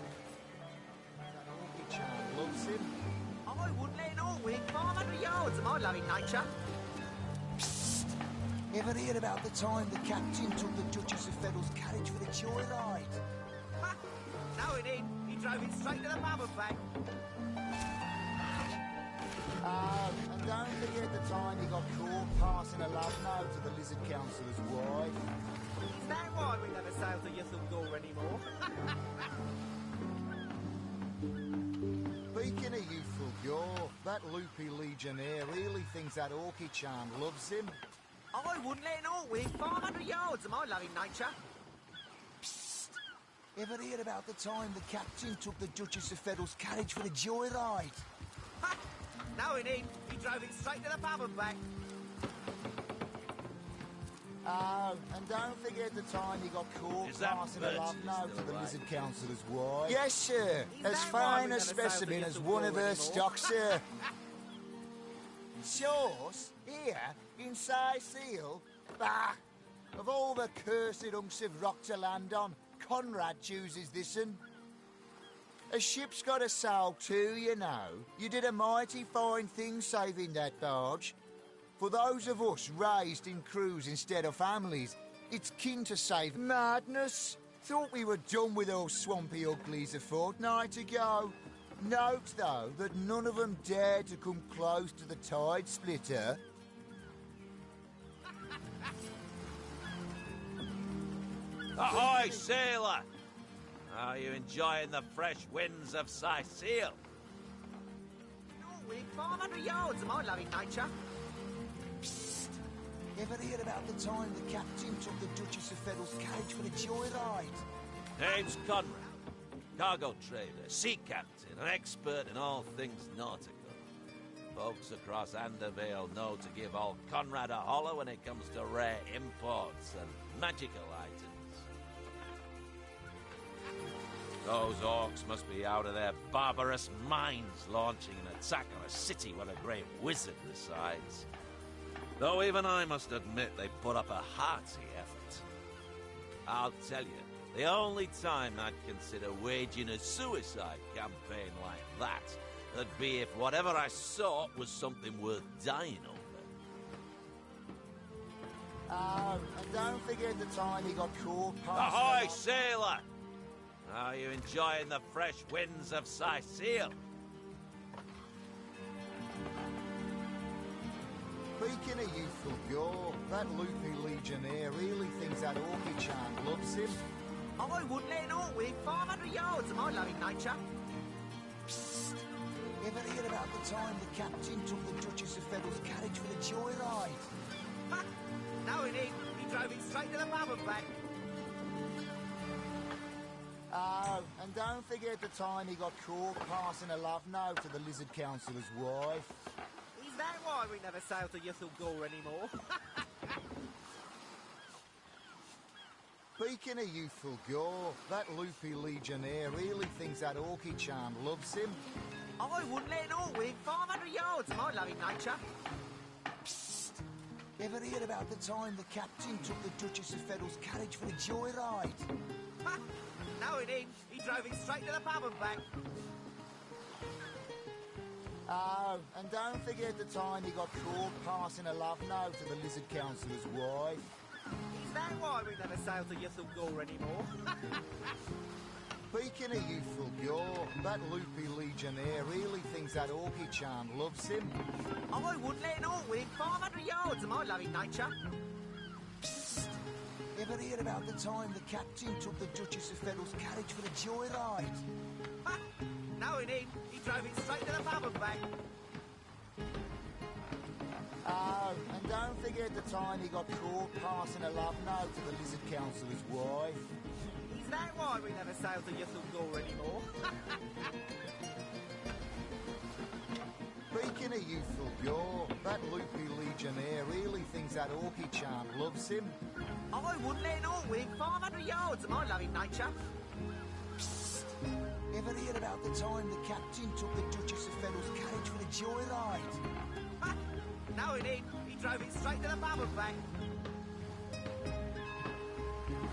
I wouldn't let an orc within 500 yards of my loving nature. Psst! Ever hear about the time the captain took the Duchess of Feddle's carriage for the joyride? Ha! No, he didn't. He drove it straight to the pub and back. And don't forget the time he got caught passing a love note to the Lizard Councillor's wife. Is that why we never sail to Ythildor anymore? Speaking of youthful gore, that loopy legionnaire really thinks that Orky-chan loves him. I wouldn't let an orc within 500 yards of my loving nature. Psst! Ever hear about the time the captain took the Duchess of Feddle's carriage for the joyride? Ha! No, he didn't. He drove it straight to the pub and back. And don't forget the time he got caught Is that passing a love Burgess note to still the alive? Lizard Councillor's wife. Yes, sir. Is As that why fine we a never sailed specimen to as Ythildor one of her anymore? stock, sir. Sauce? Here? In Seal? Bah! Of all the cursed hunks of rock to land on, Conrad chooses this one. A ship's got a sail too, you know. You did a mighty fine thing saving that barge. For those of us raised in crews instead of families, it's kin to save madness. Thought we were done with those swampy uglies a fortnight ago. Note, though, that none of them dared to come close to the tide splitter. Ahoy, sailor! Are you enjoying the fresh winds of Sicil? No, within 500 yards of my loving nature. Psst! Ever hear about the time the captain took the Duchess of Feddle's carriage for the joyride? Name's Conrad. Cargo trader, sea captain, an expert in all things nautical. Folks across Andervale know to give old Conrad a holler when it comes to rare imports and magical items. Those orcs must be out of their barbarous minds launching an attack on a city where a great wizard resides. Though even I must admit they put up a hearty effort. I'll tell you, the only time I'd consider waging a suicide campaign like that would be if whatever I sought was something worth dying over. And don't forget the time he got caught passing... Ahoy, sailor! Are you enjoying the fresh winds of Sicil? Speaking of youthful gore, that loopy legionnaire really thinks that Orky-chan loves him. I wouldn't let an orc within 500 yards of my loving nature. Psst! Ever hear about the time the captain took the Duchess of Feddle's carriage for the joyride? Ha! No, he didn't. He drove it straight to the pub and back. Oh, and don't forget the time he got caught passing a love note to the Lizard Councillor's wife. Is that why we never sail to Yuthel Gore anymore? Speaking of youthful gore, that loopy legionnaire really thinks that Orky charm loves him. I wouldn't let an orc win 500 yards of my loving nature. Psst! Ever hear about the time the captain took the Duchess of Feddle's carriage for a joyride? No, he didn't. He drove it straight to the pub and back. Oh, and don't forget the time he got caught passing a love note to the Lizard Councillor's wife. Is that why we never sail to Yuthel Gore anymore? Speaking of youthful gore, that loopy legionnaire really thinks that Orky charm loves him. I wouldn't let an orc win 500 yards of my loving nature. Psst! Ever hear about the time the captain took the Duchess of Feddle's carriage for a joyride? No, he didn't. He drove it straight to the pub and back. Oh, and don't forget the time he got caught passing a love note to the Lizard Councillor's wife. Is that why we never sail to Yuthel Gore anymore? Speaking of youthful gore, that loopy legionnaire really thinks that Orky charm loves him. I wouldn't let an orc win 500 yards of my loving nature. Psst! Ever hear about the time the captain took the Duchess of Feddle's carriage for a joyride? No, he didn't. He drove it straight to the pub and back.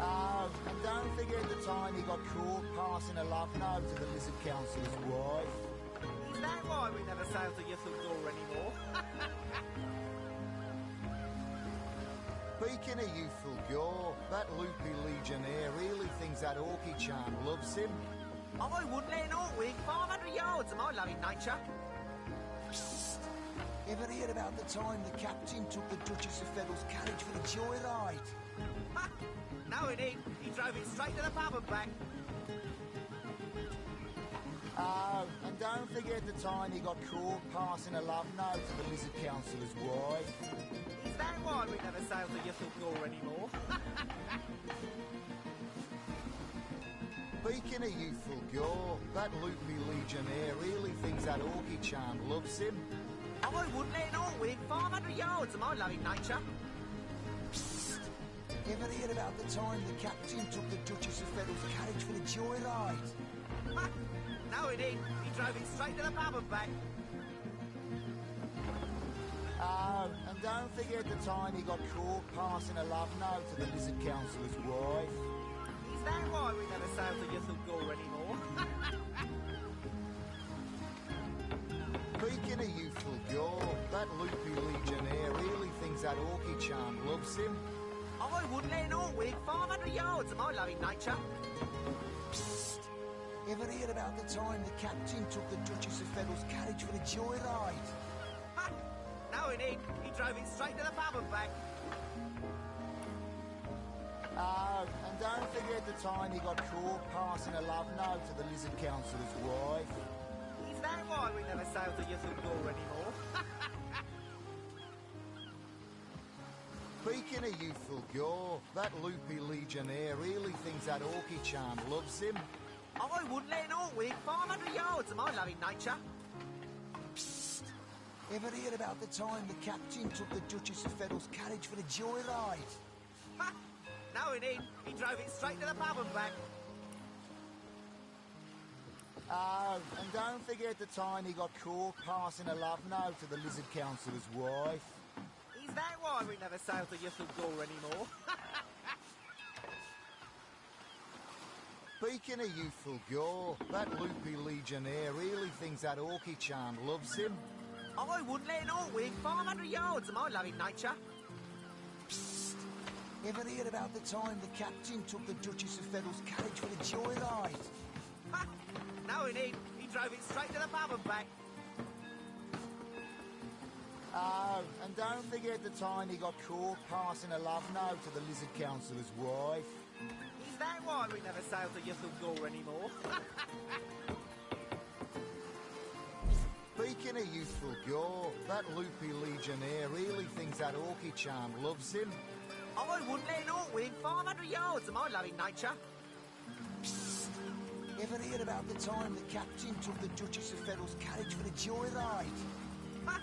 Oh, and don't forget the time he got caught passing a love note to the Lizard Councillor's wife. Is that why we never sail to Yuthel Gore anymore? Speaking of youthful gore, that loopy legionnaire really thinks that Orky charm loves him. I wouldn't let an orc win 500 yards of my loving nature. Psst! Ever hear about the time the captain took the Duchess of Feddle's carriage for a joyride? No, he didn't. He drove it straight to the pub and back. Oh, and don't forget the time he got caught passing a love note to the Lizard Councillor's wife. Is that why we never sail to Yuthel Gore anymore? Speaking of youthful gore, that loopy legionnaire really thinks that Orky charm loves him. I wouldn't let an orc win 500 yards of my loving nature. Psst! Ever hear about the time the captain took the Duchess of Feddle's carriage for a joyride? No, he didn't. He drove it straight to the pub and back. Oh, and don't forget the time he got caught passing a love note to the Lizard Councillor's wife. Is that why we never sail to Yuthel Gore anymore? Speaking of youthful gore, that loopy legionnaire really thinks that Orky charm loves him. I wouldn't let an orc win 500 yards of my loving nature. Psst! Ever hear about the time the captain took the Duchess of Feddle's carriage for a joyride? No, he didn't. He drove it straight to the pub and back. Oh, and don't forget the time he got caught passing a love note to the Lizard Councillor's wife. Is that why we never sail to Yuthel Gore anymore? Speaking of youthful gore, that loopy legionnaire really thinks that Orky charm loves him. I wouldn't let an orc win 500 yards of my loving nature. Psst! Ever hear about the time the captain took the Duchess of Feddle's carriage for a joyride? No, he didn't. He drove it straight to the pub and back. Oh, and don't forget the time he got caught passing a love note to the Lizard Councillor's wife. Is that why we never sail to Yuthel Gore anymore? Speaking of youthful gore, that loopy legionnaire really thinks that Orky charm loves him. I wouldn't let an orc win 500 yards of my loving nature. Psst! Ever hear about the time the captain took the Duchess of Feddle's carriage for a joyride? No, he didn't. He drove it straight to the pub and back. Oh, and don't forget the time he got caught passing a love note to the Lizard Councillor's wife. Is that why we never sail to Yuthel Gore anymore? Speaking of youthful gore, that loopy legionnaire really thinks that Orky charm loves him. I wouldn't let an orc win 500 yards of my loving nature. Psst! Ever hear about the time the captain took the Duchess of Federal's carriage for a joyride? Ha!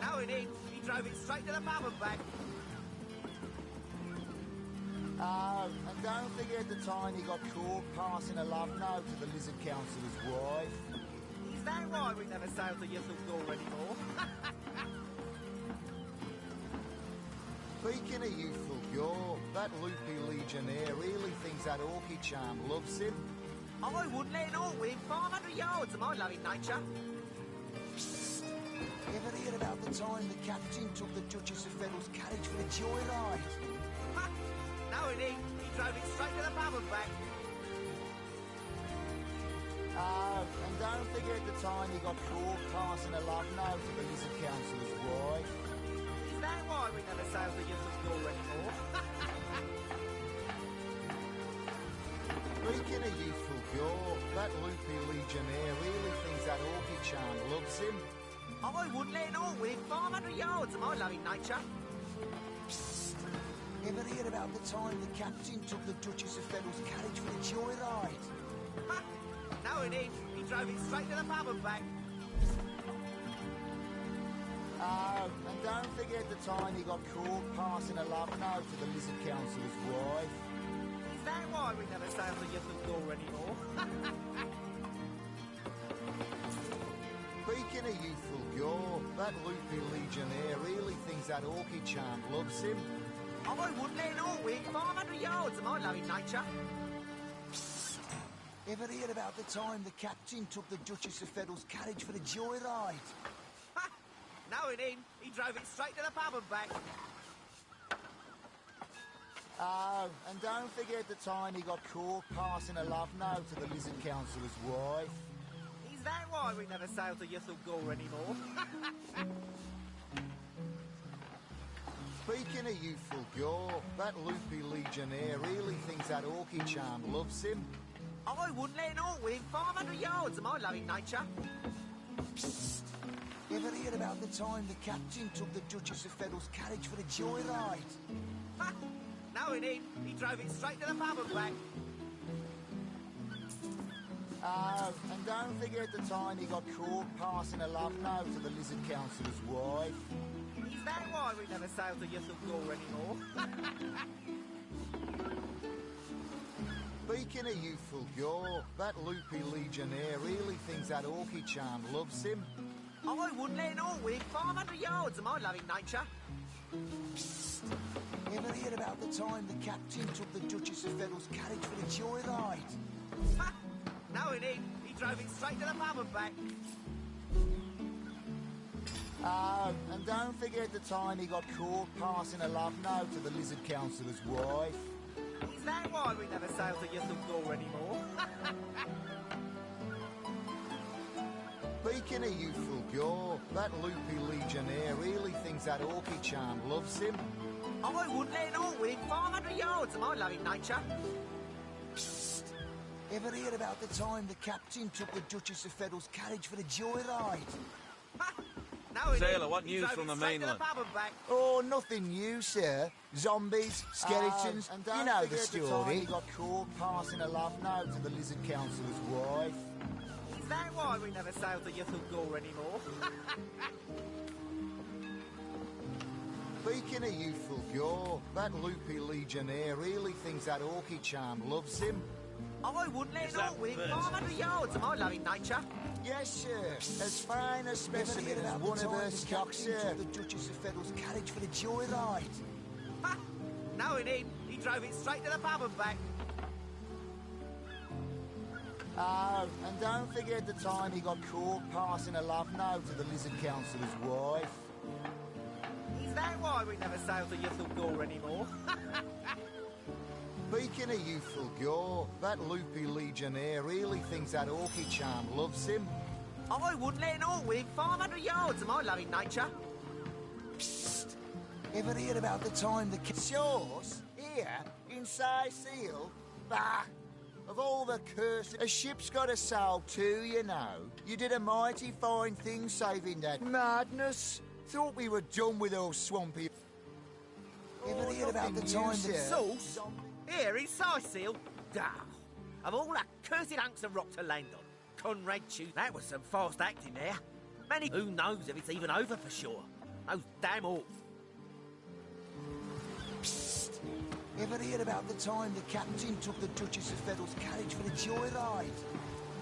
No, he didn't. He drove it straight to the pub and back. Oh, and don't forget the time he got caught passing a love note to the Lizard Councillor's wife. Is that why we never sail to Ythel Gore anymore? Speaking of youthful Gore, that loopy legionnaire really thinks that orchid charm loves him. I wouldn't let an orc win 500 yards of my loving nature. Psst. Ever hear about the time the captain took the Duchess of Federal's carriage for a joyride? Ha! No, he didn't. He drove it straight to the pub and back. Oh, and don't forget the time he got caught passing a love note to the Lizard Councillor's wife. Is that why we never sail to Ythel Gore anymore? Speaking of youthful Gore, that loopy legionnaire really thinks that orchid charm loves him. I wouldn't let an orc win 500 yards of my loving nature. Psst. Ever hear about the time the captain took the Duchess of Federal's carriage for a joyride? Ha! No, he didn't. He drove it straight to the pub and back. Oh, and don't forget the time he got caught passing a love note to the Lizard Councillor's wife. Is that why we never sail to Ythel Gore anymore? Speaking of youthful Gore, that loopy legionnaire really thinks that orchid charm loves him. I wouldn't let an orc win 500 yards of my loving nature. Psst. Ever hear about the time the captain took the Duchess of Federal's carriage for a joyride? Ha! No, he didn't. He drove it straight to the pub and back. Oh, and don't forget the time he got caught passing a love note to the Lizard Councillor's wife. Is that why we never sail to Ythel Gore anymore? Speaking of youthful Gore, that loopy legionnaire really thinks that orchid charm loves him. I wouldn't let an orc win 500 yards of my loving nature. Psst. Ever hear about the time the captain took the Duchess of Federal's carriage for a joyride? Ha! No, he didn't. He drove it straight to the pub and back. Oh, and don't forget the time he got caught passing a love note to the Lizard Councillor's wife. Is that why we never sail to Ythel Gore anymore? Speaking of youthful Gore, that loopy legionnaire really thinks that orchid charm loves him. I wouldn't let an orc win 500 yards of my loving nature. Psst. Ever hear about the time the captain took the Duchess of Federal's carriage for a joyride? Ha! No, he didn't. He drove it straight to the pub and back. Oh, and don't forget the time he got caught passing a love note to the Lizard Councillor's wife. Is that why we never sail to Ythel Gore anymore? Speaking of youthful Gore, that loopy legionnaire really thinks that orchid charm loves him. I wouldn't let an orc win 500 yards of my loving nature. Psst. Ever hear about the time the captain took the Duchess of Federal's carriage for a joyride? Ha! No, he Sailor, didn't. what He news drove from it the straight to mainland? pub and back. Oh, nothing new, sir. Zombies, skeletons, and you know the story. He got caught passing a love note to the Lizard Councillor's wife. Is that why we never sail to Ythel Gore anymore? Speaking of youthful Gore, that loopy legionnaire really thinks that orchid charm loves him. I wouldn't let an orc win 500 yards of my loving nature. Yes, sir. As fine a specimen as one of her stock, sir. The Duchess of Federal's carriage for a joyride. Ha! No, he didn't. He drove it straight to the pub and back. Oh, and don't forget the time he got caught passing a love note to the Lizard Councillor's wife. Is that why we never sail to Ythel Gore anymore? Speaking of youthful Gore, that loopy legionnaire really thinks that orchid charm loves him. I wouldn't let an orc win 500 yards of my loving nature. Psst. Ever hear about the time the shores here in Seal? Bah! Of all the curse, a ship's got a sail too, you know. You did a mighty fine thing saving that madness. Thought we were done with all swampy. Ever hear about the time the Sauce? Here in Seal? Dah. Of all that cursed hunks of rock to land on, Conrad choose. That was some fast acting there. Who knows if it's even over for sure? Those damn orcs. Psst! Ever hear about the time the captain took the Duchess of Feddle's carriage for the joyride?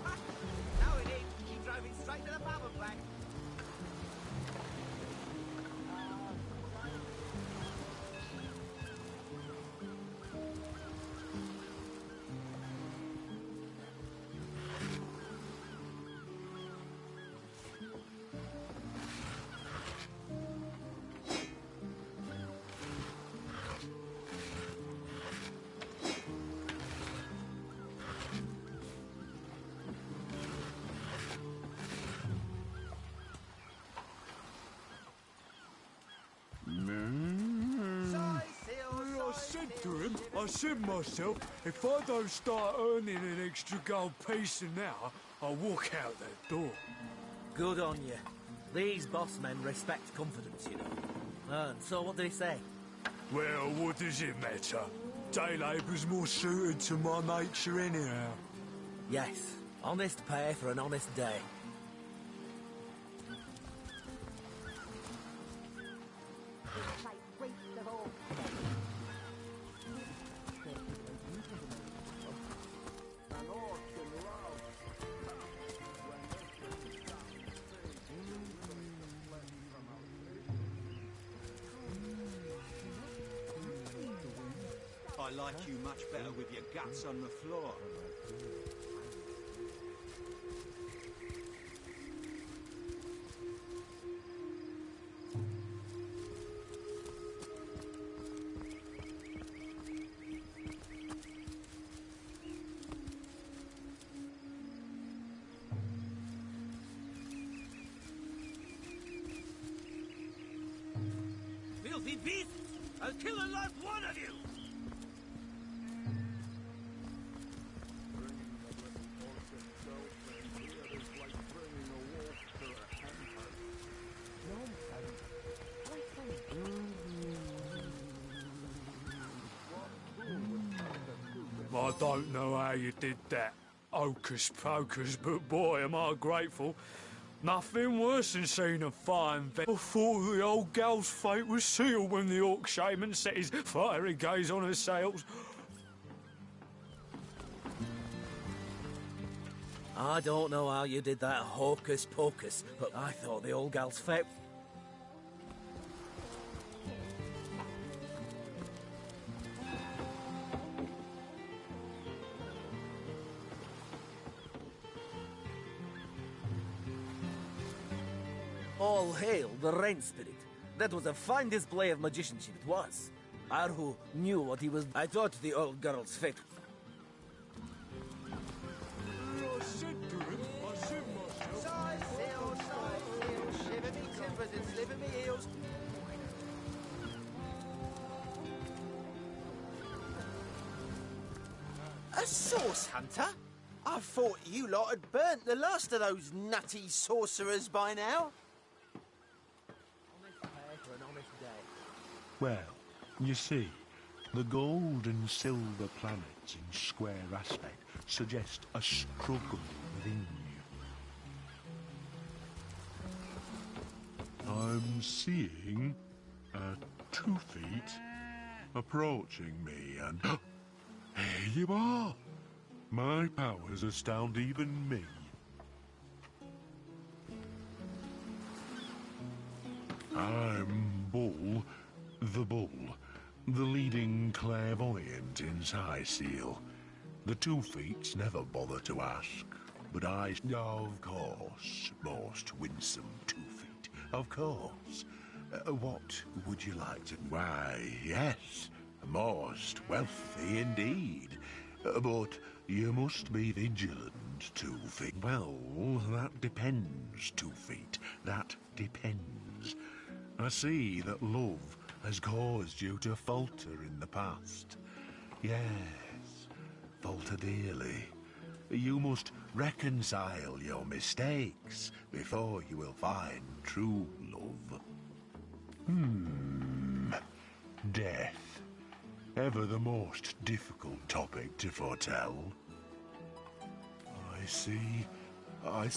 No, he didn't. He drove it straight to the pub and back. I said myself, if I don't start earning an extra gold piece an hour, I'll walk out that door. Good on you. These boss men respect confidence, you know. And so what did he say? Well, what does it matter? Day labour's more suited to my nature anyhow. Yes, honest pay for an honest day. I like you much better with your guts on the floor. Filthy beasts! I'll kill and life one of you! I don't know how you did that, hocus pocus, but boy, am I grateful. Nothing worse than seeing a fine vet. I thought the old gal's fate was sealed when the orc shaman set his fiery gaze on her sails. I don't know how you did that hocus pocus, but I thought the old gal's fate... All hail the rain spirit. That was a fine display of magicianship, it was. Arhu knew what he was... I thought the old girl's fate... A source hunter? I thought you lot had burnt the last of those nutty sorcerers by now. Honest pay for an honest day. Well, you see, the gold and silver planets in square aspect suggest a struggle within you. I'm seeing 2 feet approaching me, and here you are. My powers astound even me. I'm Bull, the leading clairvoyant in Seal. The 2 feets never bother to ask, but I... Of course, most winsome 2 feet, of course. What would you like to... Why, yes, most wealthy indeed. But you must be vigilant, 2 feet. Well, that depends, 2 feet. That depends. I see that love has caused you to falter in the past. Yes, falter dearly. You must reconcile your mistakes before you will find true love. Death. Ever the most difficult topic to foretell. see. Oh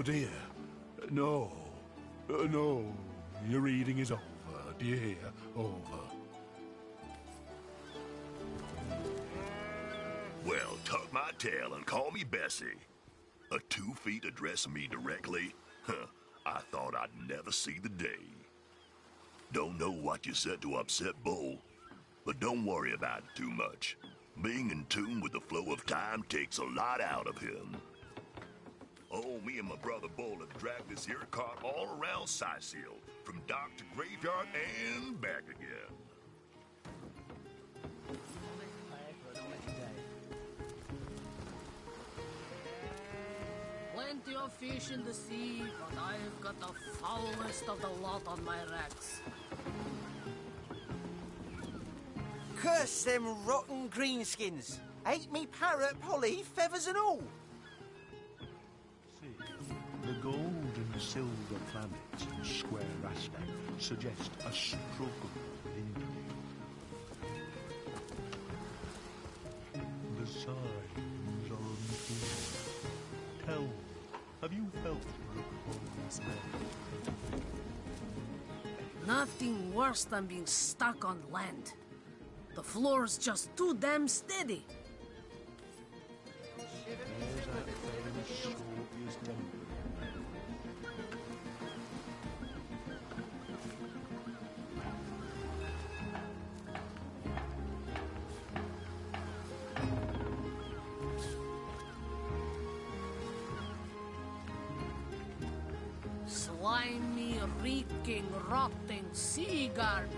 dear. No. No. Your reading is over. Do you hear? Over. Well, tuck my tail and call me Bessie. A 2 feet addressing me directly? Huh, I thought I'd never see the day. Don't know what you said to upset Bull, but don't worry about it too much. Being in tune with the flow of time takes a lot out of him. Oh, me and my brother Bull have dragged this here cart all around Siseel, from dock to graveyard and back again. Plenty of fish in the sea, but I've got the foulest of the lot on my racks. Curse them rotten greenskins! Ate me parrot, Polly, feathers and all! See, the gold and silver planets in square aspect suggest a struggle in the signs are unclear. Tell me, have you felt Brookholm's land? Nothing worse than being stuck on land. The floor's just too damn steady. Slimy, reeking, rotting sea garbage.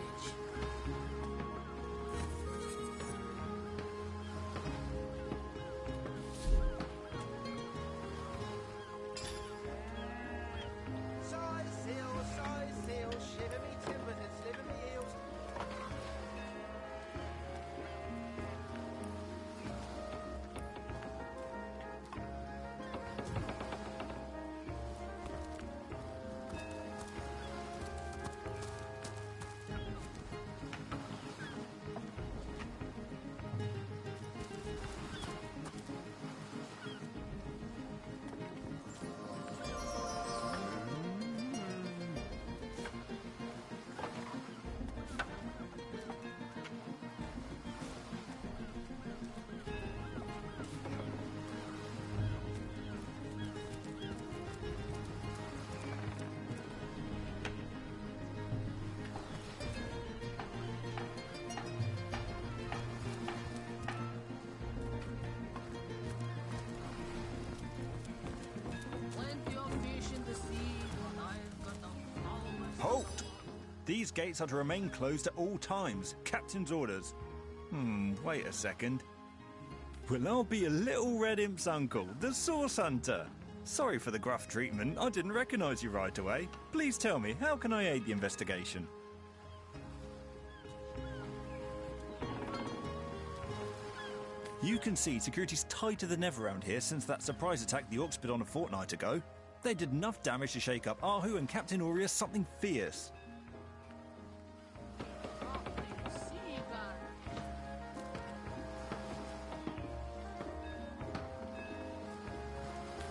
Halt! These gates are to remain closed at all times. Captain's orders. Wait a second. Well, I'll be a little red imp's uncle, the Source Hunter. Sorry for the gruff treatment. I didn't recognise you right away. Please tell me, how can I aid the investigation? You can see security's tighter than ever around here since that surprise attack the Orcs put on a fortnight ago. They did enough damage to shake up Ahu and Captain Aureus something fierce.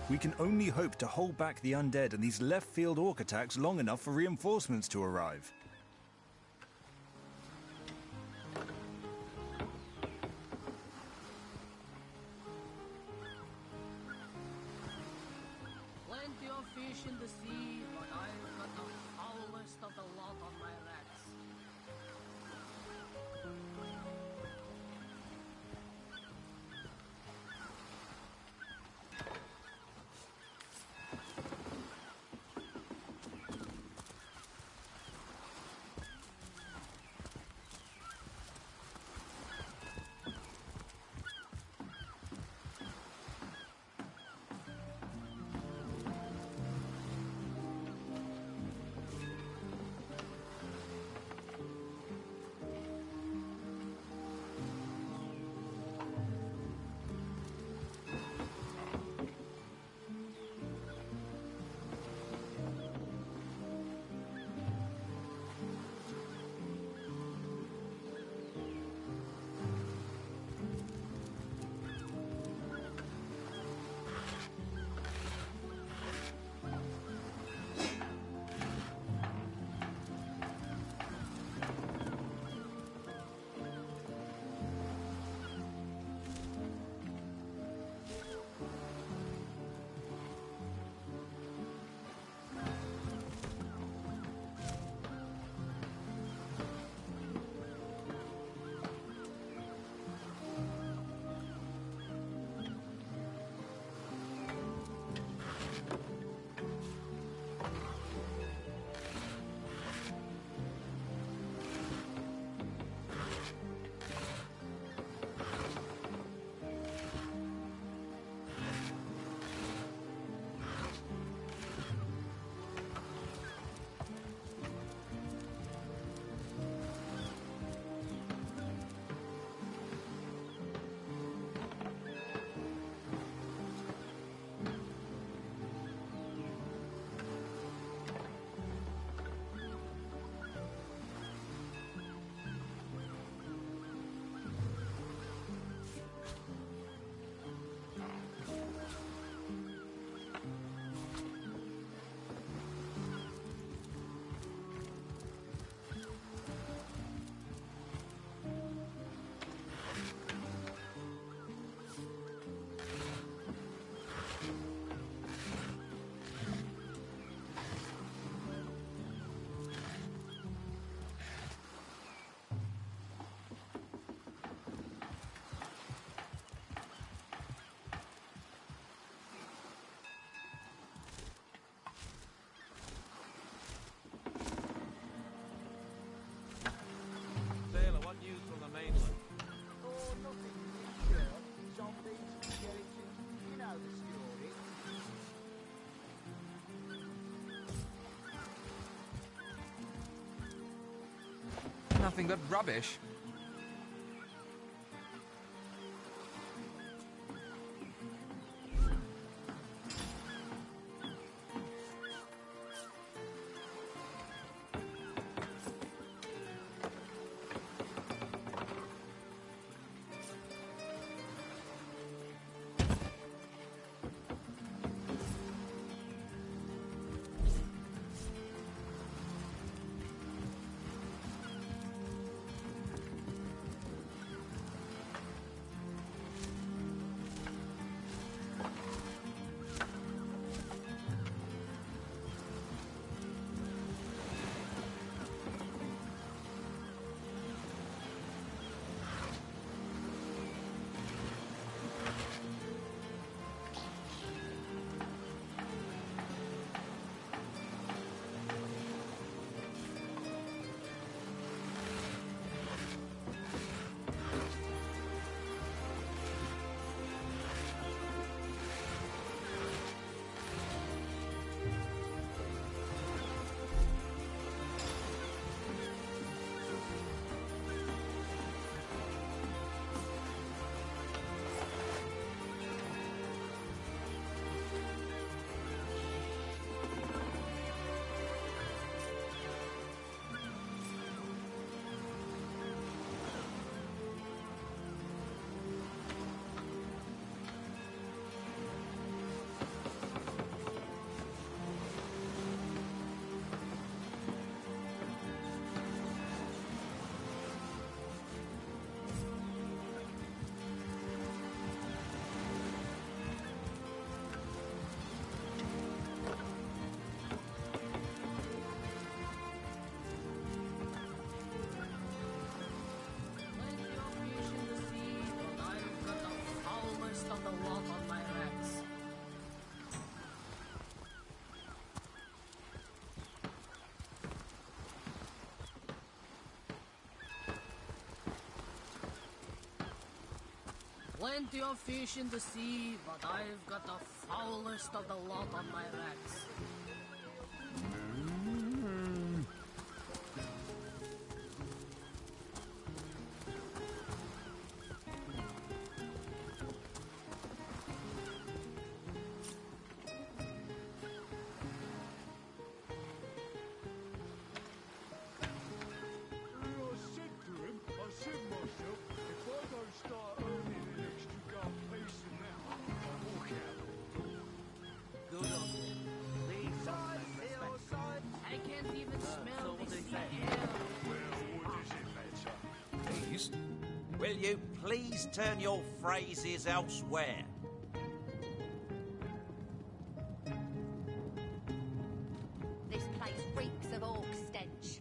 We can only hope to hold back the undead and these left-field orc attacks long enough for reinforcements to arrive. Plenty of fish in the sea, but I've got the foulest of the lot on my racks. Nothing but rubbish. Plenty of fish in the sea, but I've got the foulest of the lot on my racks. Will you please turn your phrases elsewhere? This place reeks of orc stench.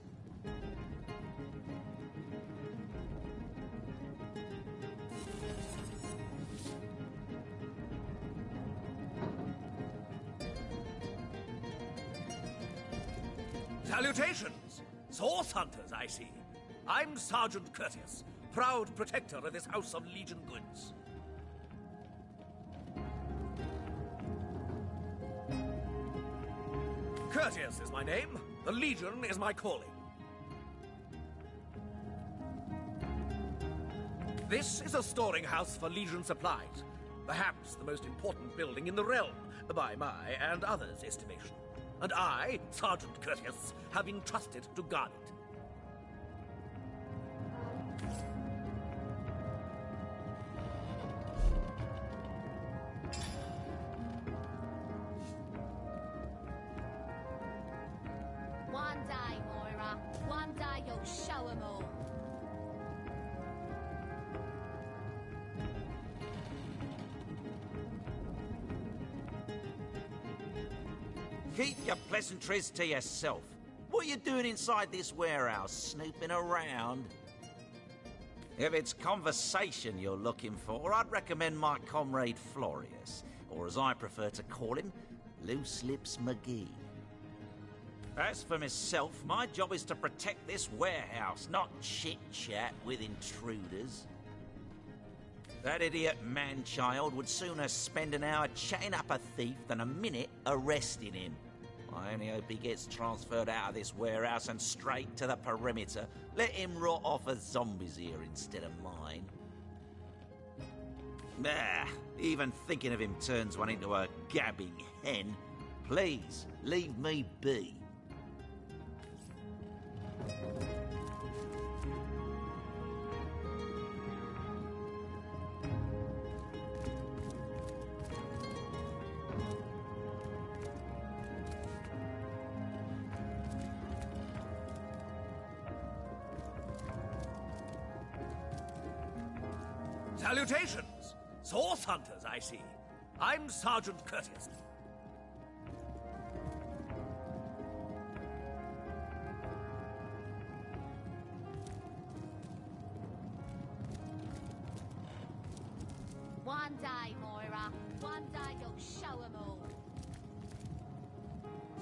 Salutations! Source hunters, I see. I'm Sergeant Curtius, proud protector of this house of Legion goods. Curtius is my name. The Legion is my calling. This is a storing house for Legion supplies. Perhaps the most important building in the realm, by my and others' estimation. And I, Sergeant Curtius, have been trusted to guard it. One day, Moira. One day you'll show 'em all. Keep your pleasantries to yourself. What are you doing inside this warehouse, snooping around? If it's conversation you're looking for, I'd recommend my comrade Florius, or as I prefer to call him, Loose Lips McGee. As for myself, my job is to protect this warehouse, not chit-chat with intruders. That idiot man-child would sooner spend an hour chatting up a thief than a minute arresting him. I only hope he gets transferred out of this warehouse and straight to the perimeter. Let him rot off as zombies here instead of mine. Even thinking of him turns one into a gabbing hen. Please, leave me be. Salutations! Source hunters, I see. I'm Sergeant Curtis. One day, Moira. One day you'll show 'em all.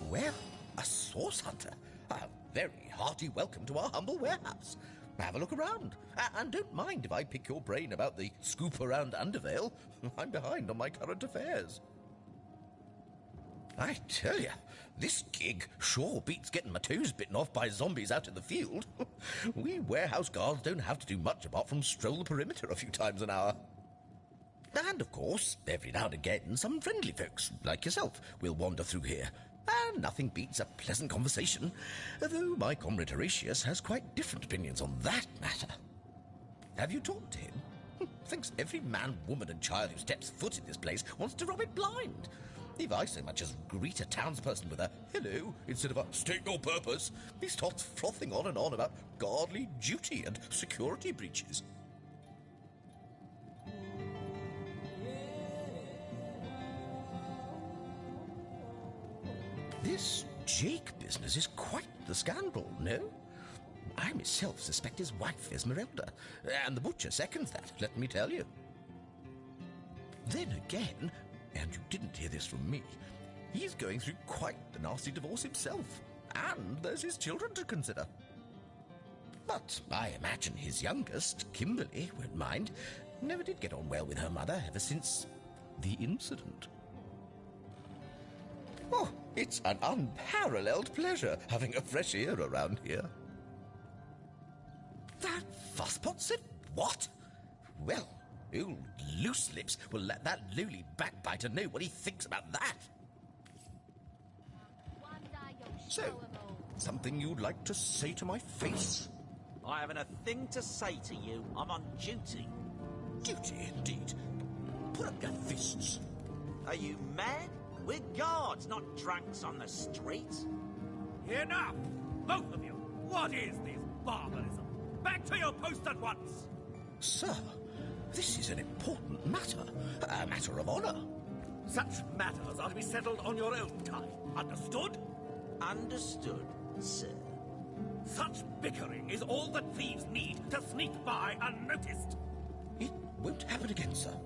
Well, a source hunter. A very hearty welcome to our humble warehouse. Have a look around. And don't mind if I pick your brain about the scoop around Undervale. I'm behind on my current affairs. I tell you, this gig sure beats getting my toes bitten off by zombies out in the field. We warehouse guards don't have to do much apart from stroll the perimeter a few times an hour. And, of course, every now and again, some friendly folks, like yourself, will wander through here. And nothing beats a pleasant conversation, though my comrade Horatius has quite different opinions on that matter. Have you talked to him? Thinks every man, woman and child who steps foot in this place wants to rob it blind. If I so much as greet a townsperson with a hello instead of a state your purpose, he starts frothing on and on about guardly duty and security breaches. This Jake business is quite the scandal, no? I myself suspect his wife, Esmeralda, and the butcher seconds that, let me tell you. Then again, and you didn't hear this from me, he's going through quite the nasty divorce himself, and there's his children to consider. But I imagine his youngest, Kimberly, won't mind. Never did get on well with her mother ever since the incident. Oh, it's an unparalleled pleasure having a fresh ear around here. That fusspot said what? Well, old loose lips will let that lowly backbiter know what he thinks about that. So, something you'd like to say to my face? I haven't a thing to say to you. I'm on duty. Duty, indeed. Put up your fists. Are you mad? We're guards, not drunks on the streets. Enough! Both of you! What is this barbarism? Back to your post at once! Sir, this is an important matter. A matter of honor. Such matters are to be settled on your own time. Understood? Understood, sir. Such bickering is all that thieves need to sneak by unnoticed. It won't happen again, sir.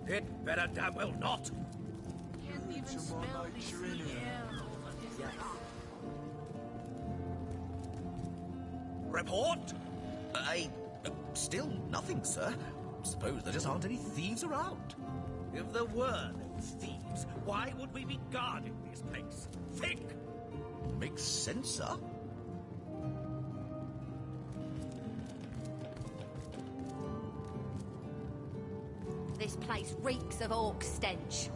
It better damn well not. Can't even smell the sea air over this dock. Report? Still nothing, sir. Suppose there just aren't any thieves around. If there were no thieves, why would we be guarding this place? Think! Makes sense, sir. This place reeks of orc stench.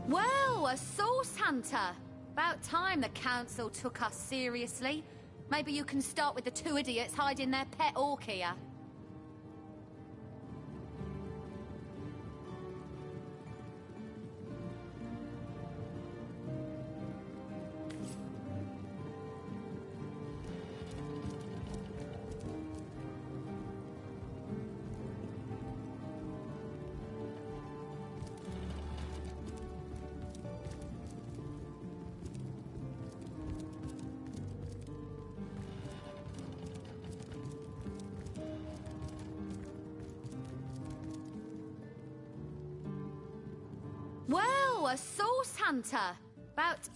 Well, a source hunter. About time the council took us seriously. Maybe you can start with the two idiots hiding their pet orc here. Well, a source hunter. About...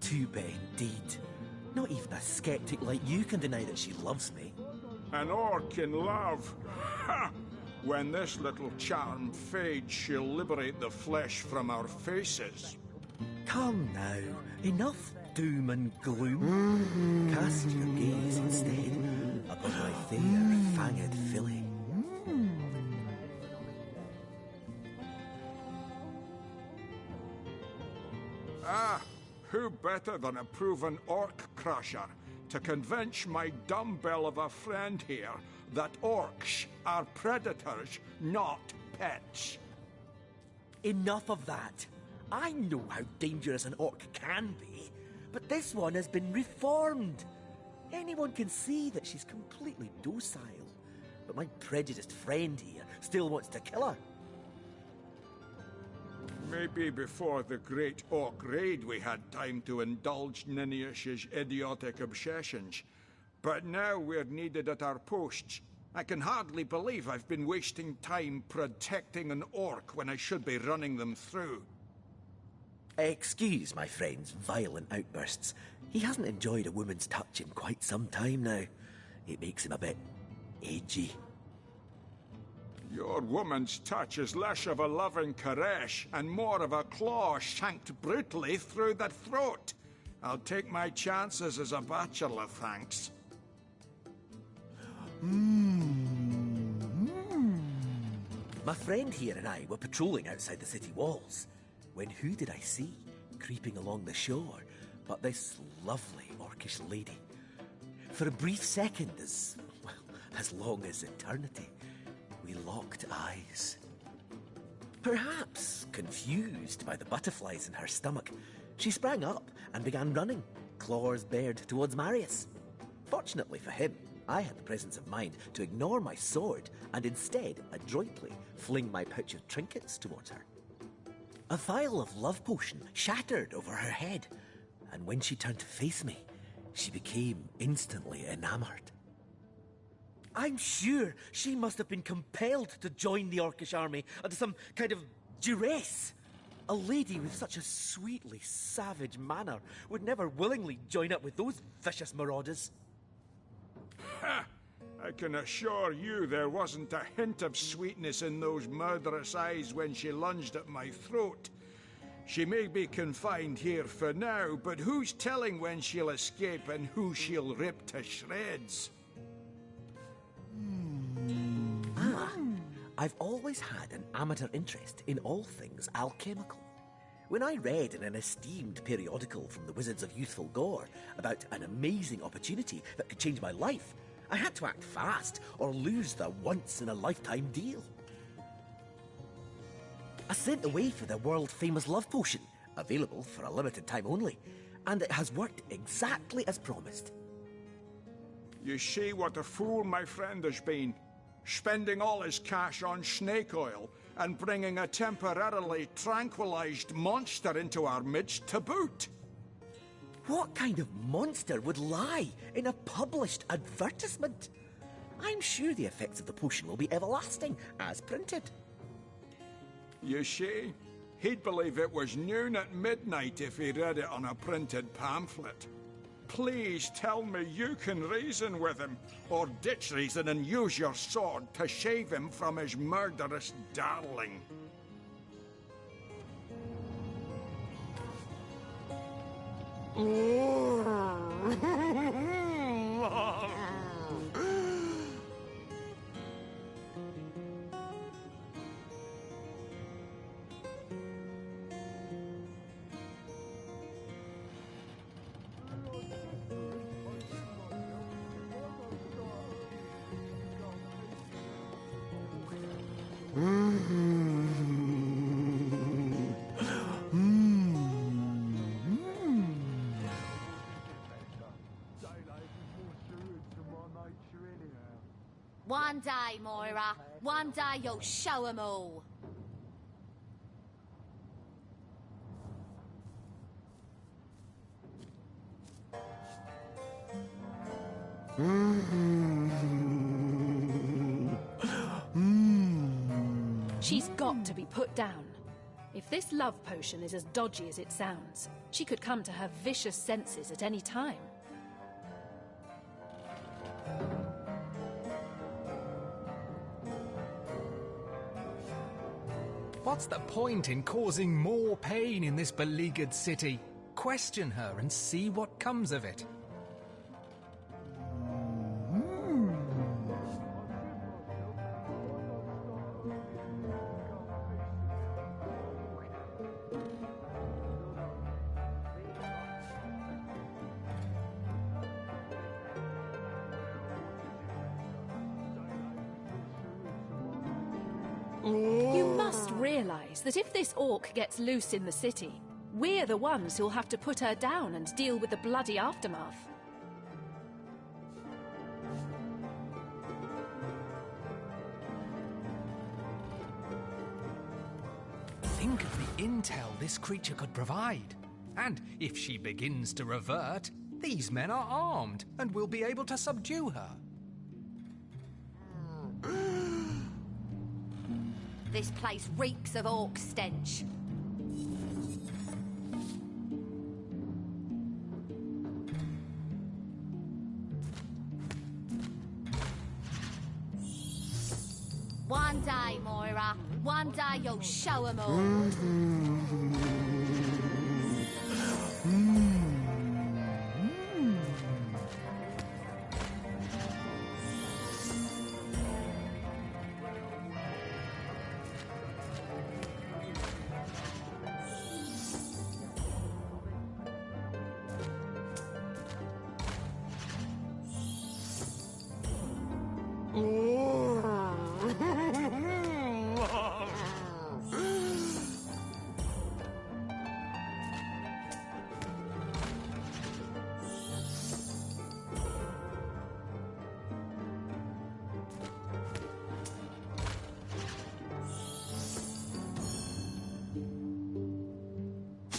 Too bad indeed. Not even a skeptic like you can deny that she loves me. An orc in love? Ha! When this little charm fades, she'll liberate the flesh from our faces. Come now, enough doom and gloom. Cast your gaze instead upon my fair fanged filly. Ah, who better than a proven orc crusher to convince my dumbbell of a friend here that orcs are predators, not pets? Enough of that. I know how dangerous an orc can be, but this one has been reformed. Anyone can see that she's completely docile, but my prejudiced friend here still wants to kill her. Maybe before the great orc raid we had time to indulge Ninius's idiotic obsessions. But now we're needed at our posts. I can hardly believe I've been wasting time protecting an orc when I should be running them through. Excuse my friend's violent outbursts. He hasn't enjoyed a woman's touch in quite some time now. It makes him a bit edgy. Your woman's touch is less of a loving caress and more of a claw shanked brutally through the throat. I'll take my chances as a bachelor, thanks. My friend here and I were patrolling outside the city walls, when who did I see creeping along the shore but this lovely orcish lady? For a brief second, as long as eternity, we locked eyes. Perhaps confused by the butterflies in her stomach, she sprang up and began running, claws bared towards Marius. Fortunately for him, I had the presence of mind to ignore my sword and instead adroitly fling my pouch of trinkets towards her. A vial of love potion shattered over her head, and when she turned to face me, she became instantly enamored. I'm sure she must have been compelled to join the Orcish army under some kind of duress. A lady with such a sweetly savage manner would never willingly join up with those vicious marauders. Ha! I can assure you there wasn't a hint of sweetness in those murderous eyes when she lunged at my throat. She may be confined here for now, but who's telling when she'll escape and who she'll rip to shreds? I've always had an amateur interest in all things alchemical. When I read in an esteemed periodical from the Wizards of Youthful Gore about an amazing opportunity that could change my life, I had to act fast or lose the once-in-a-lifetime deal. I sent away for the world-famous love potion, available for a limited time only, and it has worked exactly as promised. You see what a fool my friend has been, spending all his cash on snake oil and bringing a temporarily tranquilized monster into our midst to boot. What kind of monster would lie in a published advertisement? I'm sure the effects of the potion will be everlasting, as printed. You see, he'd believe it was noon at midnight if he read it on a printed pamphlet. Please tell me you can reason with him, or ditch reason and use your sword to shave him from his murderous darling. One day, Moira. One day you'll show 'em all. got to be put down. If this love potion is as dodgy as it sounds, she could come to her vicious senses at any time. What's the point in causing more pain in this beleaguered city? Question her and see what comes of it. You must realise that if this orc gets loose in the city, we're the ones who'll have to put her down and deal with the bloody aftermath. Think of the intel this creature could provide. And if she begins to revert, these men are armed and will be able to subdue her. This place reeks of orc stench. One day, Moira. One day you'll show 'em all.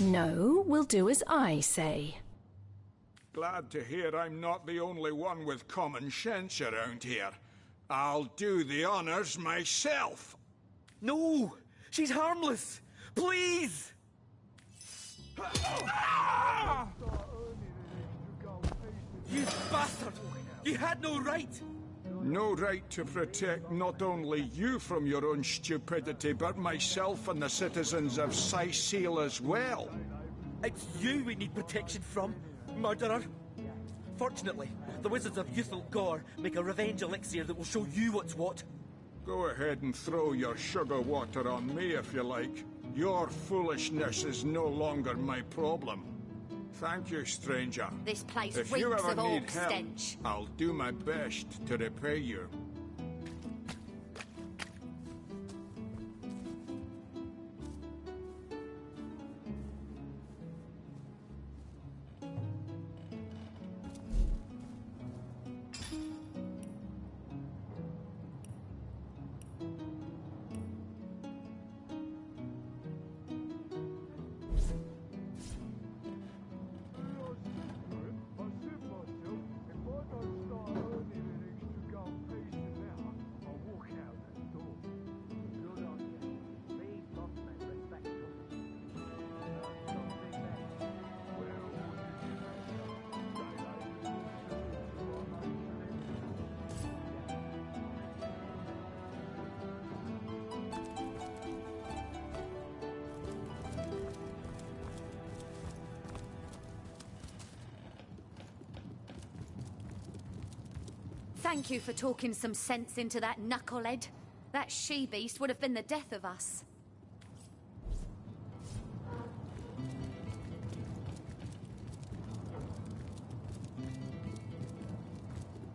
No, we'll do as I say. Glad to hear I'm not the only one with common sense around here. I'll do the honors myself. No! She's harmless! Please! You bastard! You had no right! No right to protect not only you from your own stupidity, but myself and the citizens of Syceal as well. It's you we need protection from, murderer. Fortunately, the wizards of Youthful Gore make a revenge elixir that will show you what's what. Go ahead and throw your sugar water on me if you like. Your foolishness is no longer my problem. Thank you, stranger. This place if reeks you ever of need orc help, stench. I'll do my best to repay you. Thank you for talking some sense into that knucklehead. That she-beast would have been the death of us.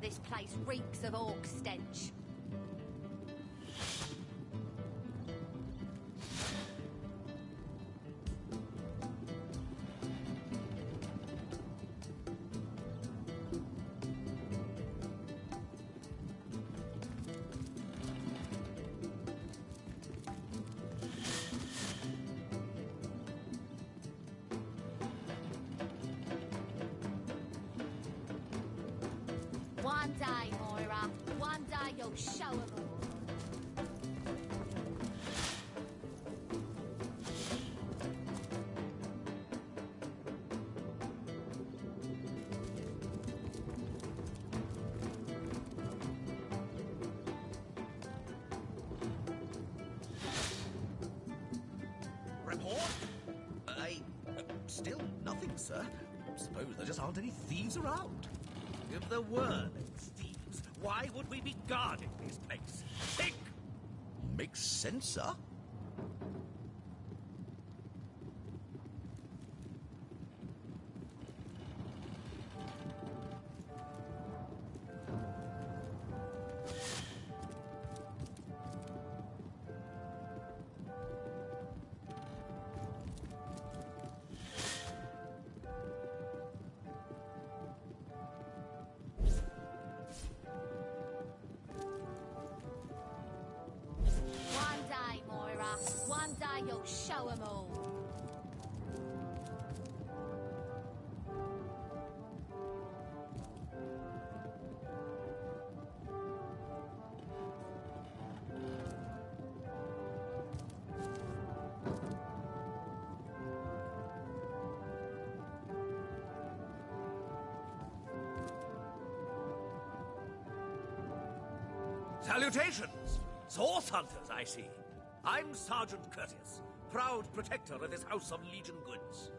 This place reeks of orc stench. One day, Moira. One day you'll show 'em all. Santa. Suppose there just aren't any thieves around. If there were no thieves, why would we be guarding this place? Think! Makes sense, sir. One day, Moira. One day you'll show 'em all. Salutations! Source hunters, I see. I'm Sergeant Curtius, proud protector of this house of Legion goods.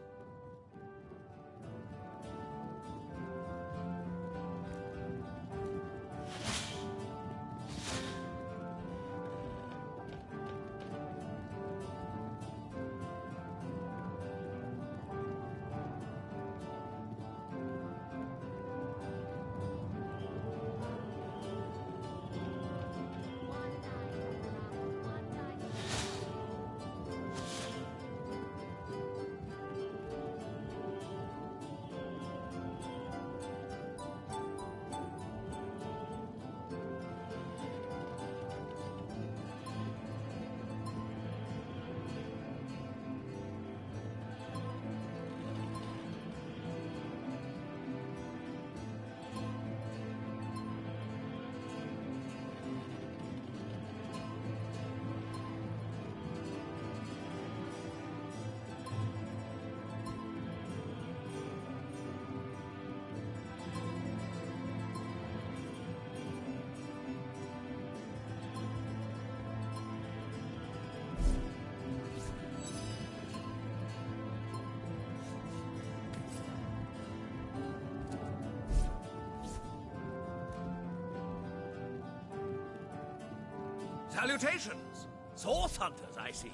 Salutations! Source hunters, I see.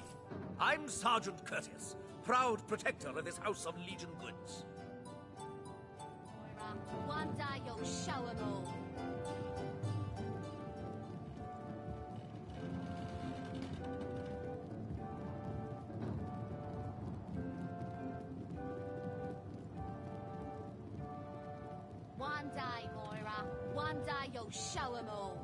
I'm Sergeant Curtius, proud protector of this house of Legion goods. Moira, one day you'll show 'em all. One day, Moira. One day you'll show 'em all.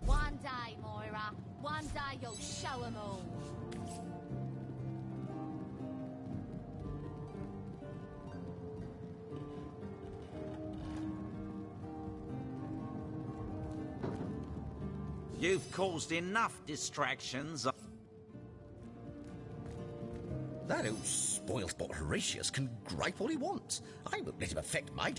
One day, Moira. One day you'll show 'em all. You've caused enough distractions. That old spoilsport Horatius can gripe all he wants. I won't let him affect my...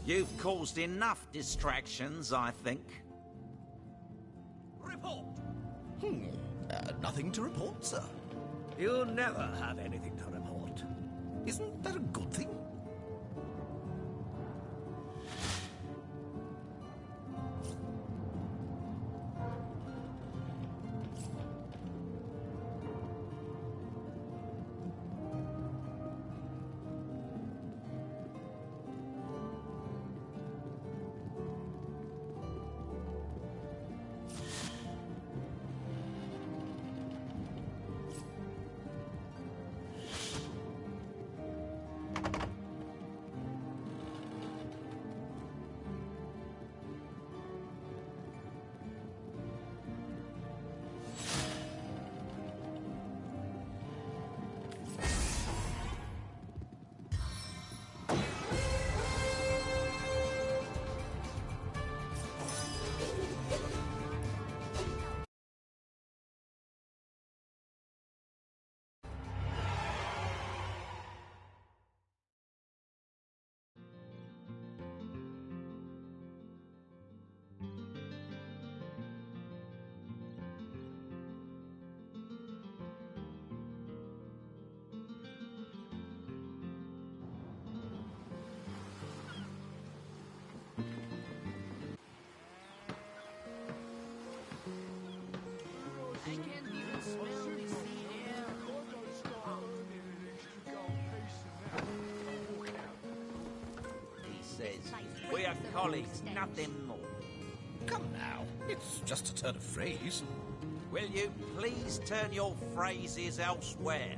You've caused enough distractions, I think. Report! Nothing to report, sir. You never have anything to report. Isn't that a good thing? says. We are colleagues, nothing more. Come now, it's just a turn of phrase. Will you please turn your phrases elsewhere?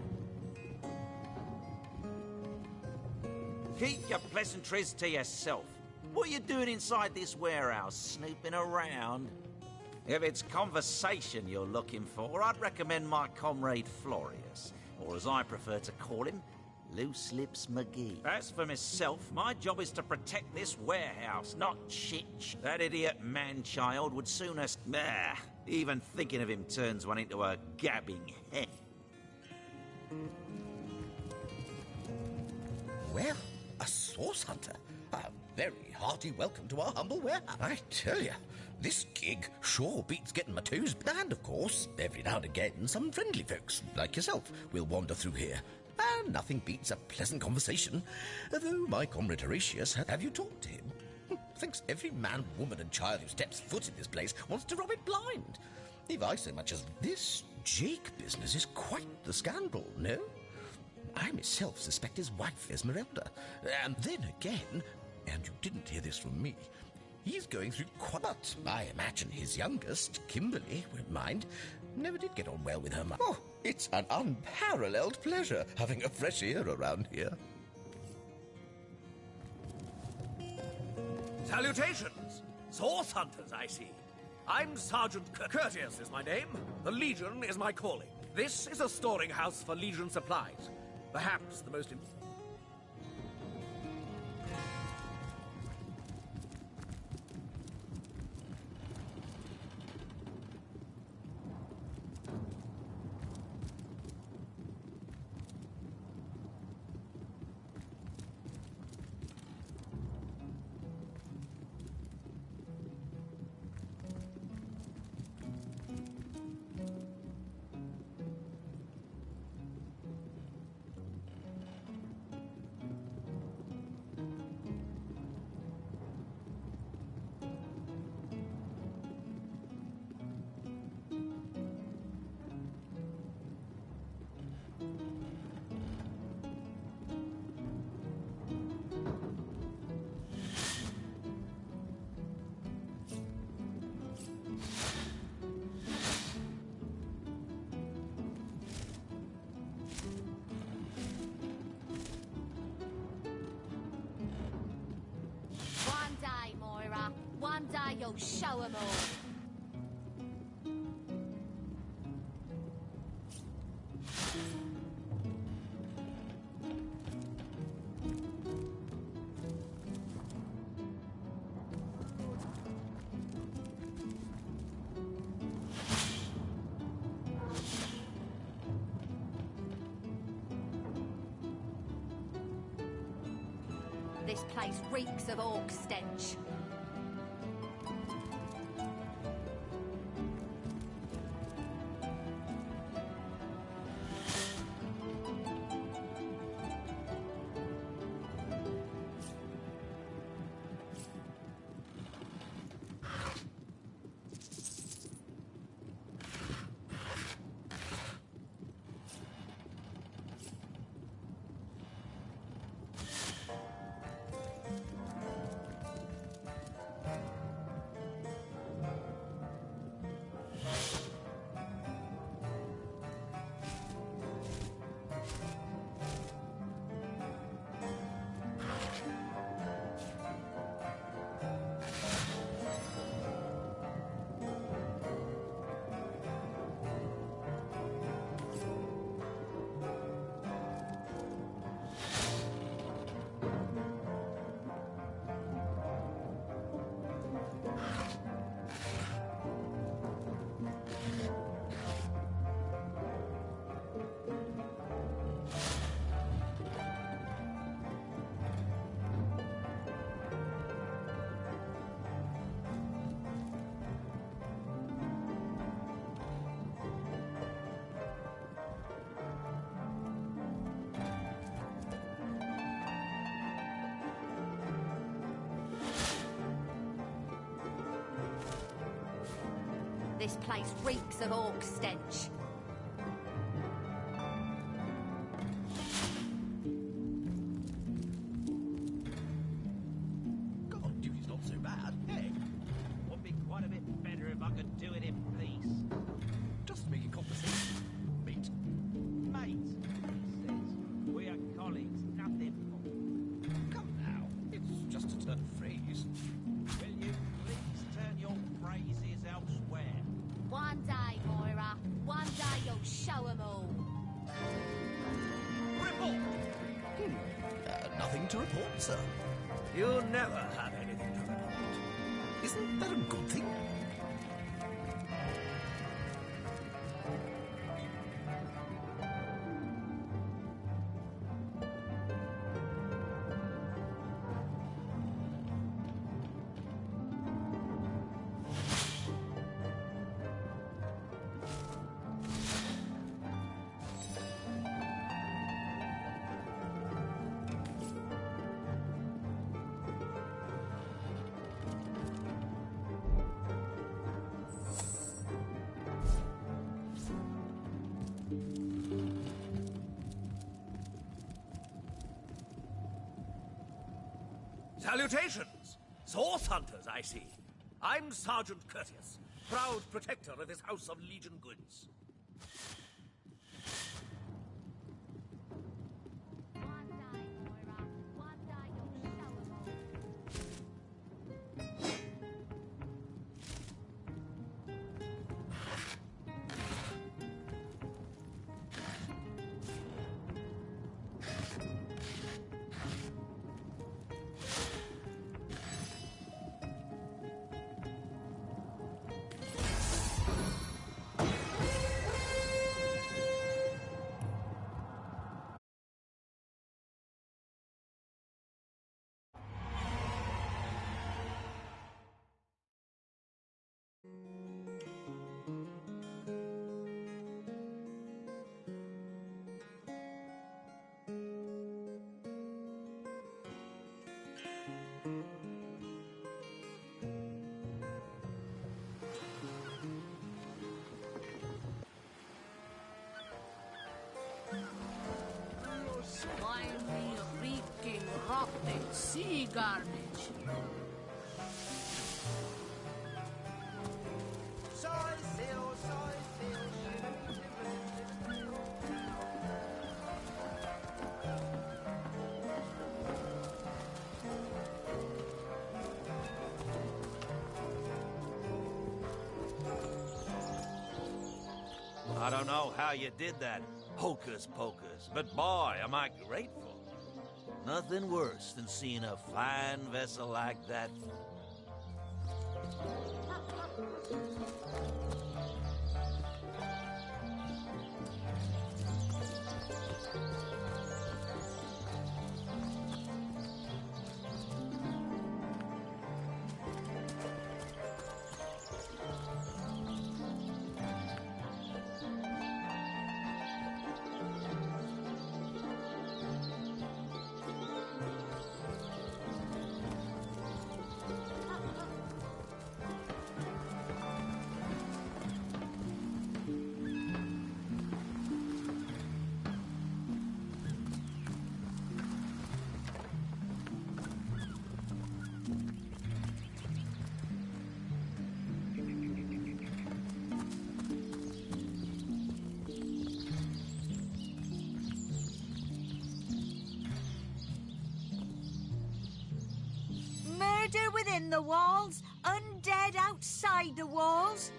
Keep your pleasantries to yourself. What are you doing inside this warehouse, snooping around? If it's conversation you're looking for, I'd recommend my comrade Florius, or as I prefer to call him, Loose Lips McGee. As for myself, my job is to protect this warehouse, not Chitch. That idiot man-child would sooner... even thinking of him turns one into a gabbing head. Well, a source hunter. A very hearty welcome to our humble warehouse. I tell you, this gig sure beats getting my toes. And of course, every now and again, some friendly folks, like yourself, will wander through here. And nothing beats a pleasant conversation. Though my comrade Horatius, have you talked to him? Thinks every man, woman and child who steps foot in this place wants to rob it blind. If I so much as this Jake business is quite the scandal, no? I myself suspect his wife, Esmeralda. And then again, and you didn't hear this from me, he's going through quite... But I imagine his youngest, Kimberly, won't mind. Never did get on well with her mother. Oh, it's an unparalleled pleasure having a fresh ear around here. Salutations! Source hunters, I see. I'm Sergeant Courteous is my name. The Legion is my calling. This is a storing house for Legion supplies. Perhaps the most... One day you'll show 'em all. This place reeks of orc stench. This place reeks of orc stench. dogs. Will you please turn your phrases elsewhere? One day, Moira. One day you'll show 'em all. Report! Nothing to report, sir. You never have anything to report. Isn't that a good thing? Salutations! Source hunters, I see. I'm Sergeant Curtius, proud protector of this house of Legion goods. Slimy, reeking, rotten sea garbage. I don't know how you did that, hocus pocus, but boy, am I grateful. Nothing worse than seeing a fine vessel like that. Murder within the walls, undead outside the walls.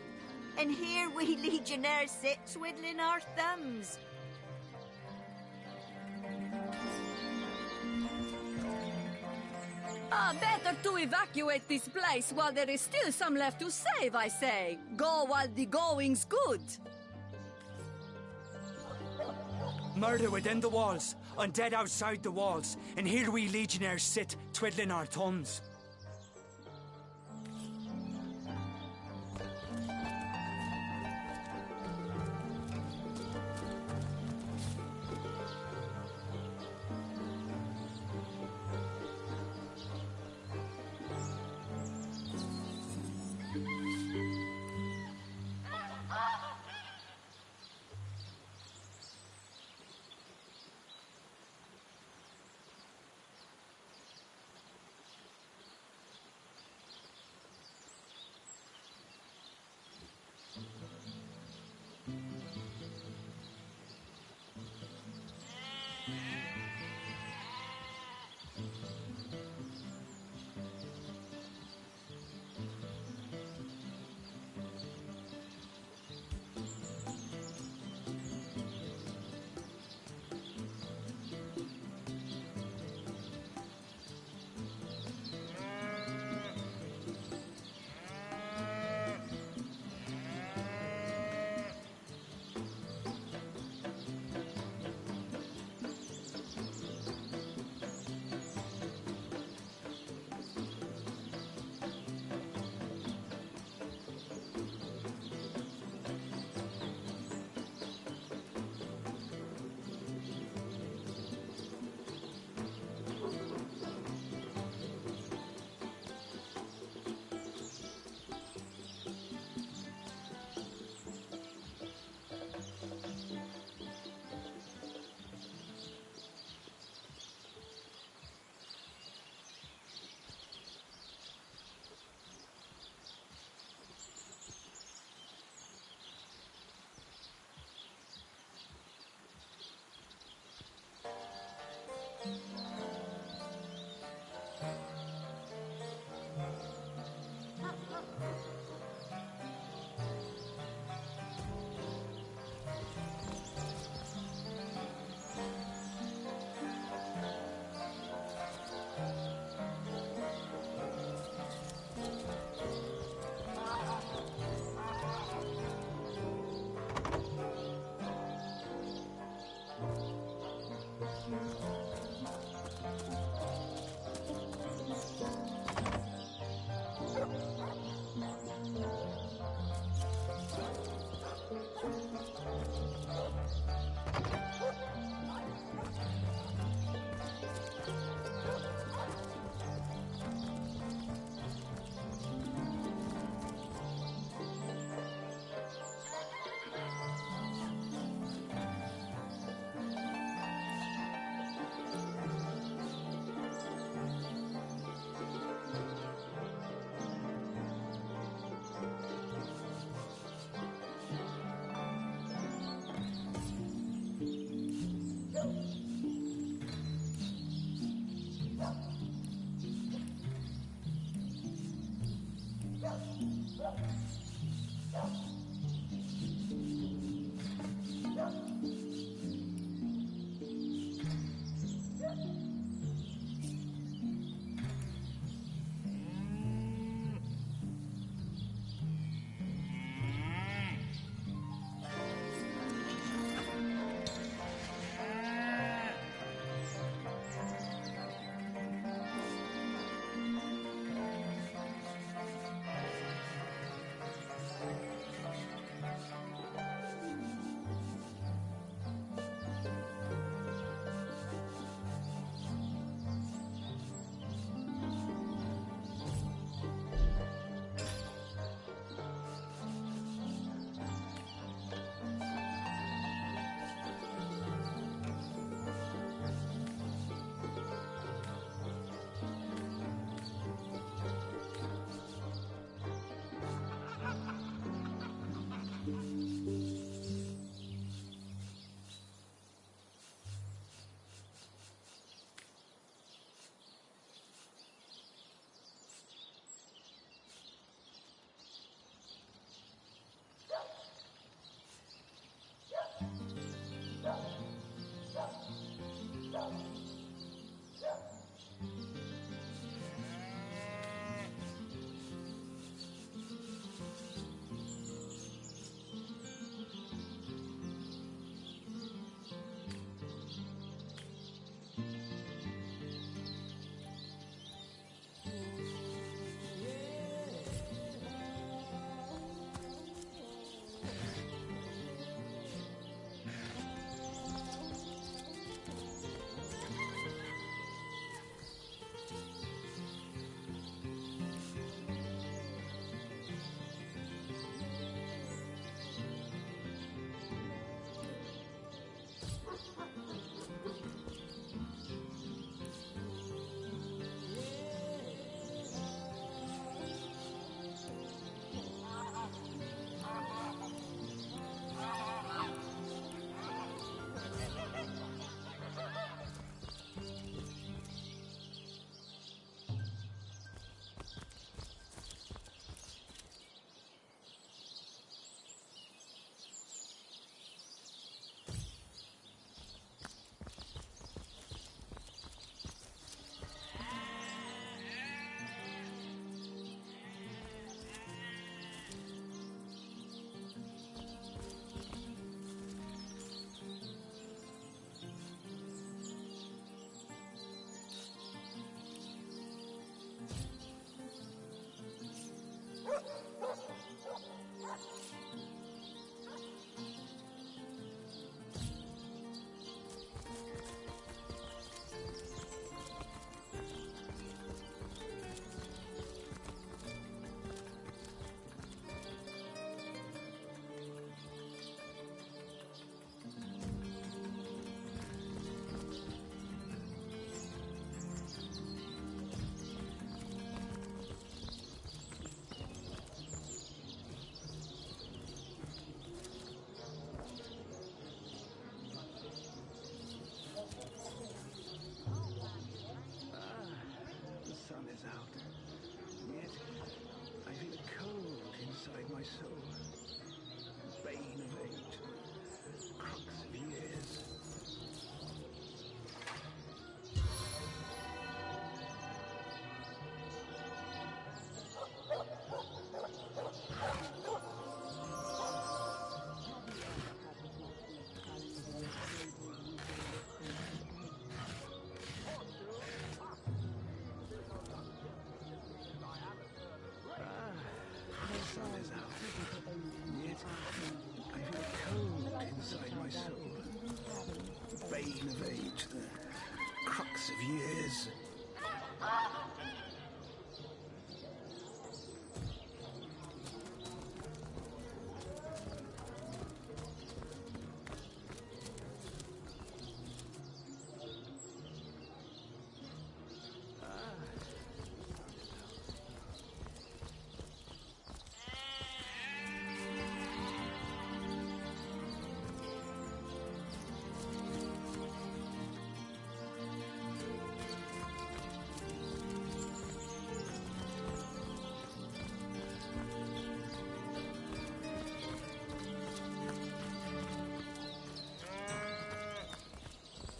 And here we legionnaires sit twiddling our thumbs. Better to evacuate this place while there is still some left to save, I say. Go while the going's good. Murder within the walls, undead outside the walls, and here we legionnaires sit, twiddling our thumbs.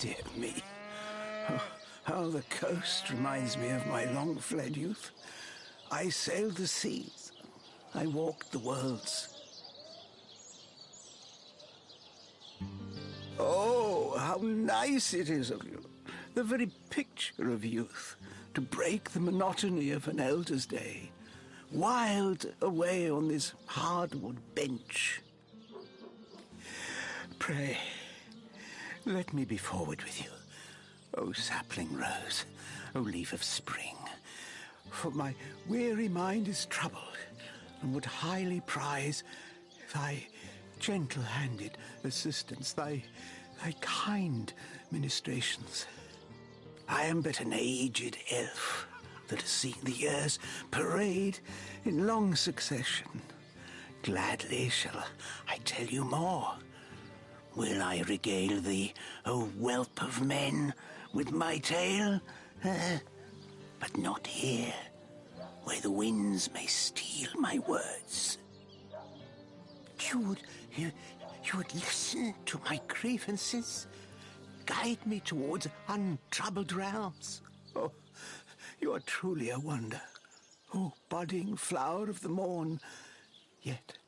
Dear me. Oh, how the coast reminds me of my long-fled youth. I sailed the seas. I walked the worlds. Oh, how nice it is of you. The very picture of youth, to break the monotony of an elder's day. Wild away on this hardwood bench. Pray, let me be forward with you. O sapling rose, O leaf of spring. For my weary mind is troubled, and would highly prize thy gentle-handed assistance, thy kind ministrations. I am but an aged elf that has seen the years parade in long succession. Gladly shall I tell you more. Will I regale thee, O whelp of men, with my tale? But not here, where the winds may steal my words. You would listen to my grievances, guide me towards untroubled realms. Oh, you are truly a wonder, oh budding flower of the morn. Yet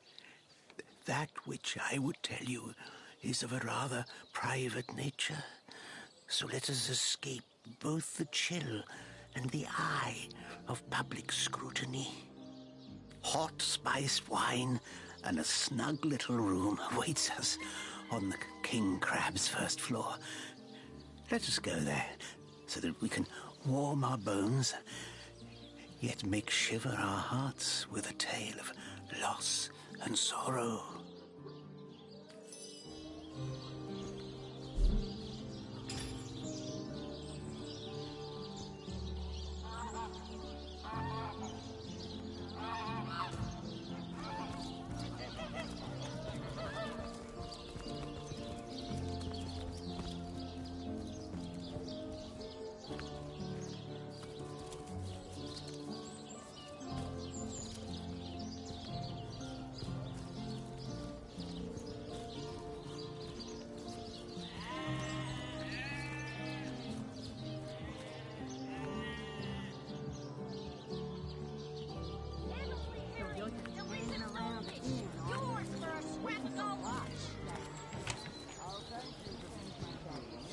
that which I would tell you is of a rather private nature. So let us escape both the chill and the eye of public scrutiny. Hot spiced wine and a snug little room awaits us on the King Crab's first floor. Let us go there, so that we can warm our bones, yet make shiver our hearts with a tale of loss and sorrow.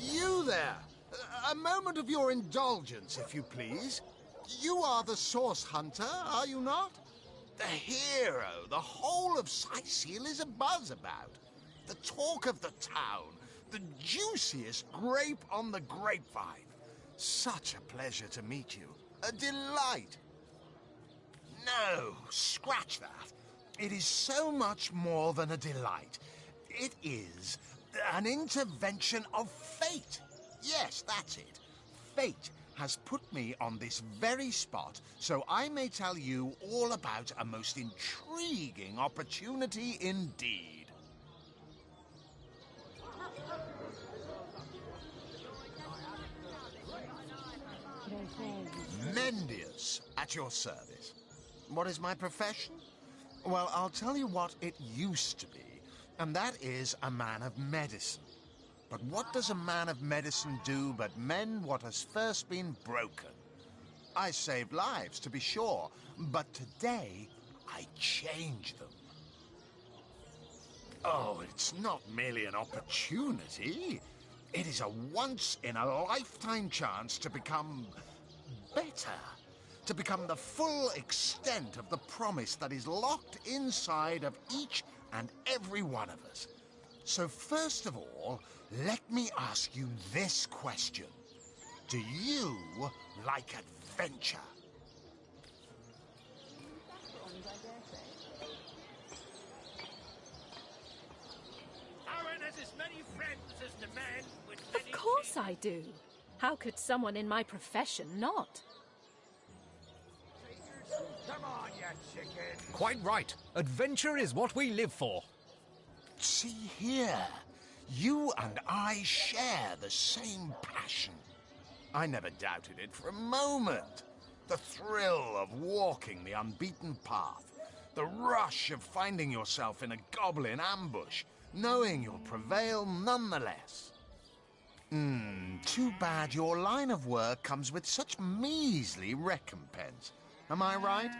You there! A moment of your indulgence, if you please. You are the source hunter, are you not? The hero the whole of Sightseal is abuzz about. The talk of the town. The juiciest grape on the grapevine. Such a pleasure to meet you. A delight. No, scratch that. It is so much more than a delight. It is an intervention of fate. Yes, that's it. Fate has put me on this very spot so I may tell you all about a most intriguing opportunity indeed. Mendius, at your service. What is my profession? Well, I'll tell you what it used to be, and that is a man of medicine. But what does a man of medicine do but mend what has first been broken? I saved lives, to be sure, but today I change them. Oh, it's not merely an opportunity. It is a once-in-a-lifetime chance to become better. To become the full extent of the promise that is locked inside of each and every one of us. So first of all, let me ask you this question. Do you like adventure? Aaron has as many friends as the man with many... Of course I do. How could someone in my profession not? Come on, you chicken! Quite right. Adventure is what we live for. See here. You and I share the same passion. I never doubted it for a moment. The thrill of walking the unbeaten path. The rush of finding yourself in a goblin ambush, knowing you'll prevail nonetheless. Too bad your line of work comes with such measly recompense. Am I right?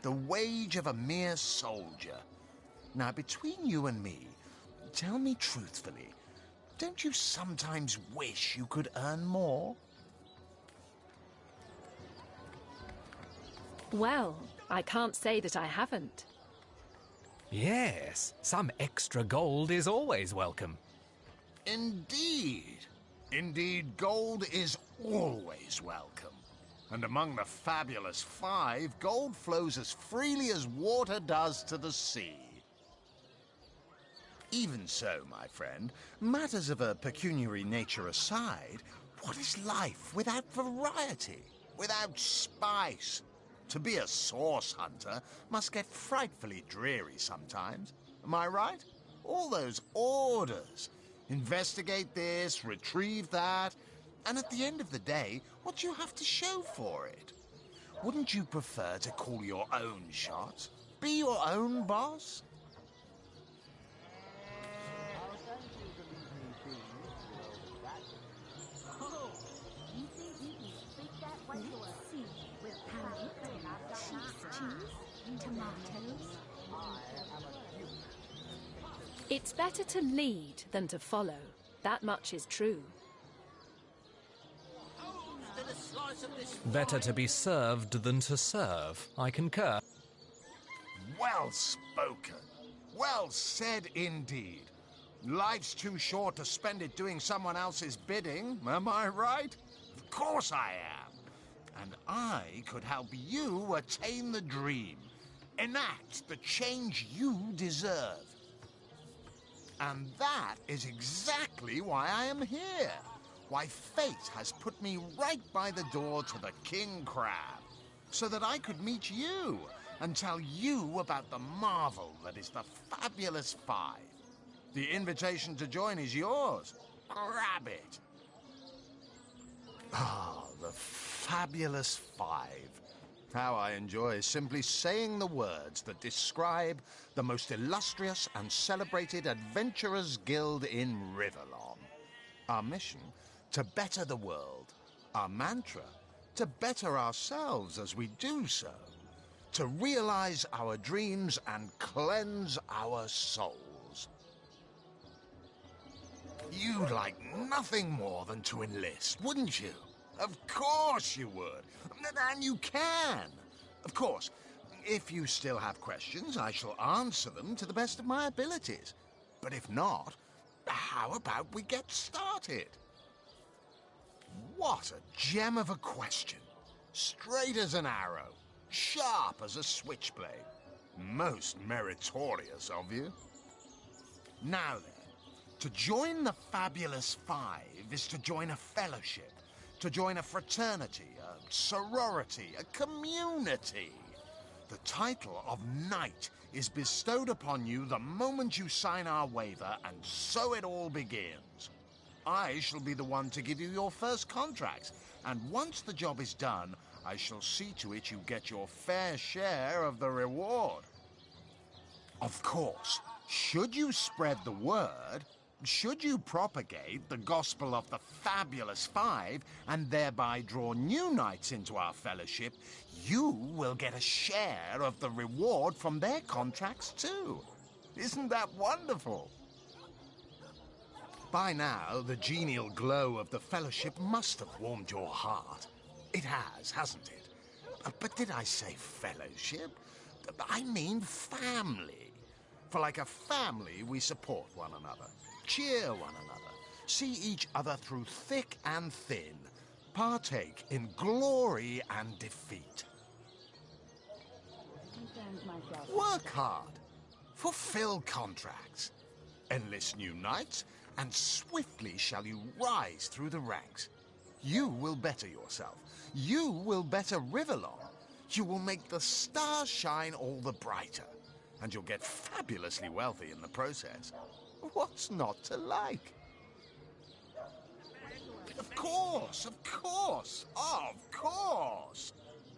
The wage of a mere soldier. Now, between you and me, tell me truthfully, don't you sometimes wish you could earn more? Well, I can't say that I haven't. Yes, some extra gold is always welcome. Indeed. Indeed, gold is always welcome. And among the fabulous five, gold flows as freely as water does to the sea. Even so, my friend, matters of a pecuniary nature aside, what is life without variety, without spice? To be a source hunter must get frightfully dreary sometimes. Am I right? All those orders. Investigate this, retrieve that, and at the end of the day, what do you have to show for it? Wouldn't you prefer to call your own shots? Be your own boss? It's better to lead than to follow. That much is true. Better to be served than to serve. I concur. Well spoken. Well said indeed. Life's too short to spend it doing someone else's bidding, am I right? Of course I am. And I could help you attain the dream. Enact the change you deserve. And that is exactly why I am here. Why fate has put me right by the door to the King Crab. So that I could meet you and tell you about the marvel that is the Fabulous Five. The invitation to join is yours. Grab it. Ah, the Fabulous Five. How I enjoy simply saying the words that describe the most illustrious and celebrated adventurers' guild in Riverlon. Our mission, to better the world. Our mantra, to better ourselves as we do so. To realize our dreams and cleanse our souls. You'd like nothing more than to enlist, wouldn't you? Of course you would. And you can. Of course, if you still have questions, I shall answer them to the best of my abilities. But if not, how about we get started? What a gem of a question. Straight as an arrow. Sharp as a switchblade. Most meritorious of you. Now then, to join the Fabulous Five is to join a fellowship. To join a fraternity, a sorority, a community. The title of Knight is bestowed upon you the moment you sign our waiver, and so it all begins. I shall be the one to give you your first contracts, and once the job is done, I shall see to it you get your fair share of the reward. Of course, should you spread the word, should you propagate the gospel of the Fabulous Five and thereby draw new knights into our fellowship, you will get a share of the reward from their contracts too. Isn't that wonderful? By now, the genial glow of the fellowship must have warmed your heart. It has, hasn't it? But did I say fellowship? I mean family. For like a family, we support one another. Cheer one another, see each other through thick and thin, partake in glory and defeat. Work hard, fulfill contracts, enlist new knights, and swiftly shall you rise through the ranks. You will better yourself. You will better Riverlon. You will make the stars shine all the brighter, and you'll get fabulously wealthy in the process. What's not to like? Of course, of course, of course.